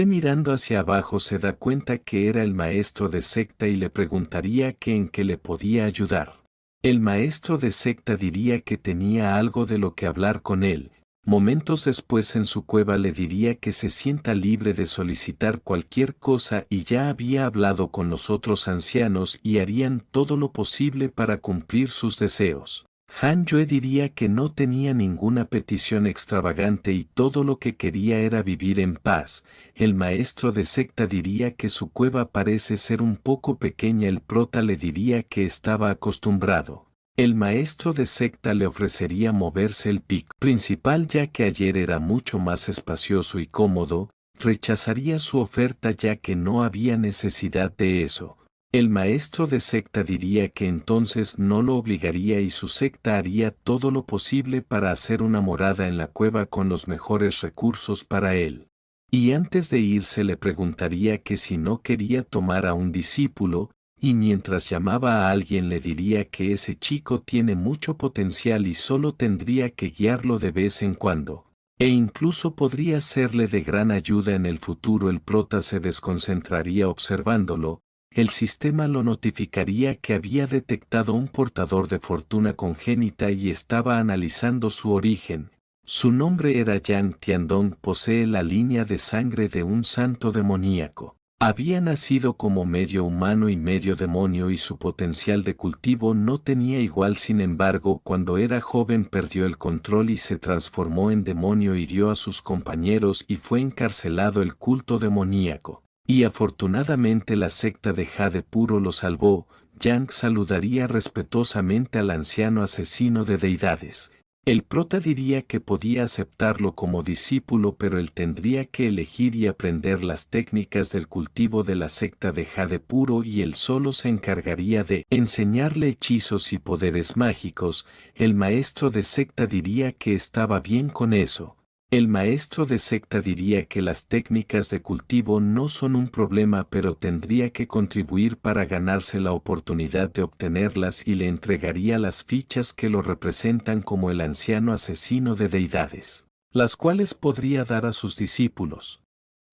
A: Mirando hacia abajo se da cuenta que era el maestro de secta y le preguntaría que en qué le podía ayudar. El maestro de secta diría que tenía algo de lo que hablar con él. Momentos después en su cueva le diría que se sienta libre de solicitar cualquier cosa y ya había hablado con los otros ancianos y harían todo lo posible para cumplir sus deseos. Han Yue diría que no tenía ninguna petición extravagante y todo lo que quería era vivir en paz. El maestro de secta diría que su cueva parece ser un poco pequeña. El prota le diría que estaba acostumbrado. El maestro de secta le ofrecería moverse el pico principal ya que ayer era mucho más espacioso y cómodo. Rechazaría su oferta ya que no había necesidad de eso. El maestro de secta diría que entonces no lo obligaría y su secta haría todo lo posible para hacer una morada en la cueva con los mejores recursos para él. Y antes de irse le preguntaría que si no quería tomar a un discípulo, y mientras llamaba a alguien le diría que ese chico tiene mucho potencial y solo tendría que guiarlo de vez en cuando. E incluso podría serle de gran ayuda en el futuro. El prota se desconcentraría observándolo. El sistema lo notificaría que había detectado un portador de fortuna congénita y estaba analizando su origen. Su nombre era Yang Tiandong. Posee la línea de sangre de un santo demoníaco. Había nacido como medio humano y medio demonio y su potencial de cultivo no tenía igual. Sin embargo, cuando era joven perdió el control y se transformó en demonio, hirió a sus compañeros y fue encarcelado. El culto demoníaco. Y afortunadamente la secta de Jade Puro lo salvó. Yang saludaría respetuosamente al anciano asesino de deidades. El prota diría que podía aceptarlo como discípulo, pero él tendría que elegir y aprender las técnicas del cultivo de la secta de Jade Puro y él solo se encargaría de enseñarle hechizos y poderes mágicos. El maestro de secta diría que estaba bien con eso. El maestro de secta diría que las técnicas de cultivo no son un problema, pero tendría que contribuir para ganarse la oportunidad de obtenerlas y le entregaría las fichas que lo representan como el anciano asesino de deidades, las cuales podría dar a sus discípulos.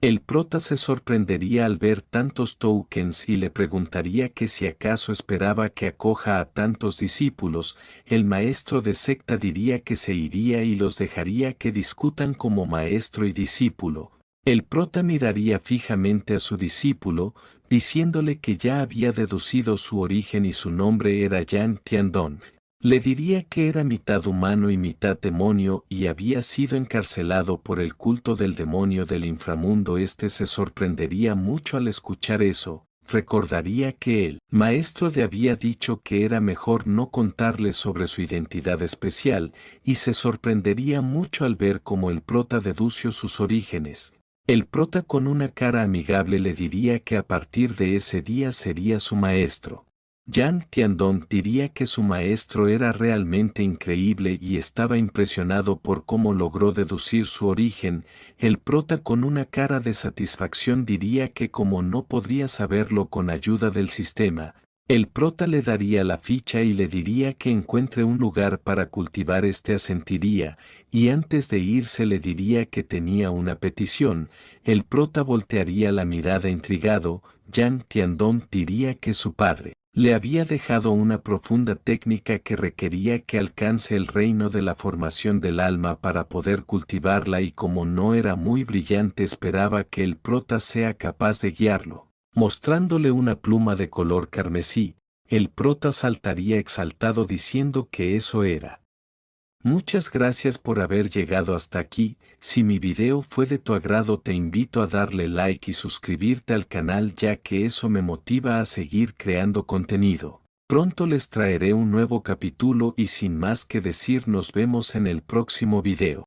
A: El prota se sorprendería al ver tantos tokens y le preguntaría que si acaso esperaba que acoja a tantos discípulos. El maestro de secta diría que se iría y los dejaría que discutan como maestro y discípulo. El prota miraría fijamente a su discípulo, diciéndole que ya había deducido su origen y su nombre era Yang Tiandong. Le diría que era mitad humano y mitad demonio y había sido encarcelado por el culto del demonio del inframundo. Se sorprendería mucho al escuchar eso. Recordaría que el maestro le había dicho que era mejor no contarle sobre su identidad especial, y se sorprendería mucho al ver cómo el prota dedució sus orígenes. El prota con una cara amigable le diría que a partir de ese día sería su maestro. Yang Tiandong diría que su maestro era realmente increíble y estaba impresionado por cómo logró deducir su origen. El prota con una cara de satisfacción diría que como no podría saberlo con ayuda del sistema, el prota le daría la ficha y le diría que encuentre un lugar para cultivar. Asentiría, y antes de irse le diría que tenía una petición. El prota voltearía la mirada intrigado. Yang Tiandong diría que su padre le había dejado una profunda técnica que requería que alcance el reino de la formación del alma para poder cultivarla, y como no era muy brillante esperaba que el prota sea capaz de guiarlo. Mostrándole una pluma de color carmesí, el prota saltaría exaltado diciendo que eso era Muchas gracias por haber llegado hasta aquí. Si mi video fue de tu agrado te invito a darle like y suscribirte al canal ya que eso me motiva a seguir creando contenido. Pronto les traeré un nuevo capítulo y sin más que decir nos vemos en el próximo video.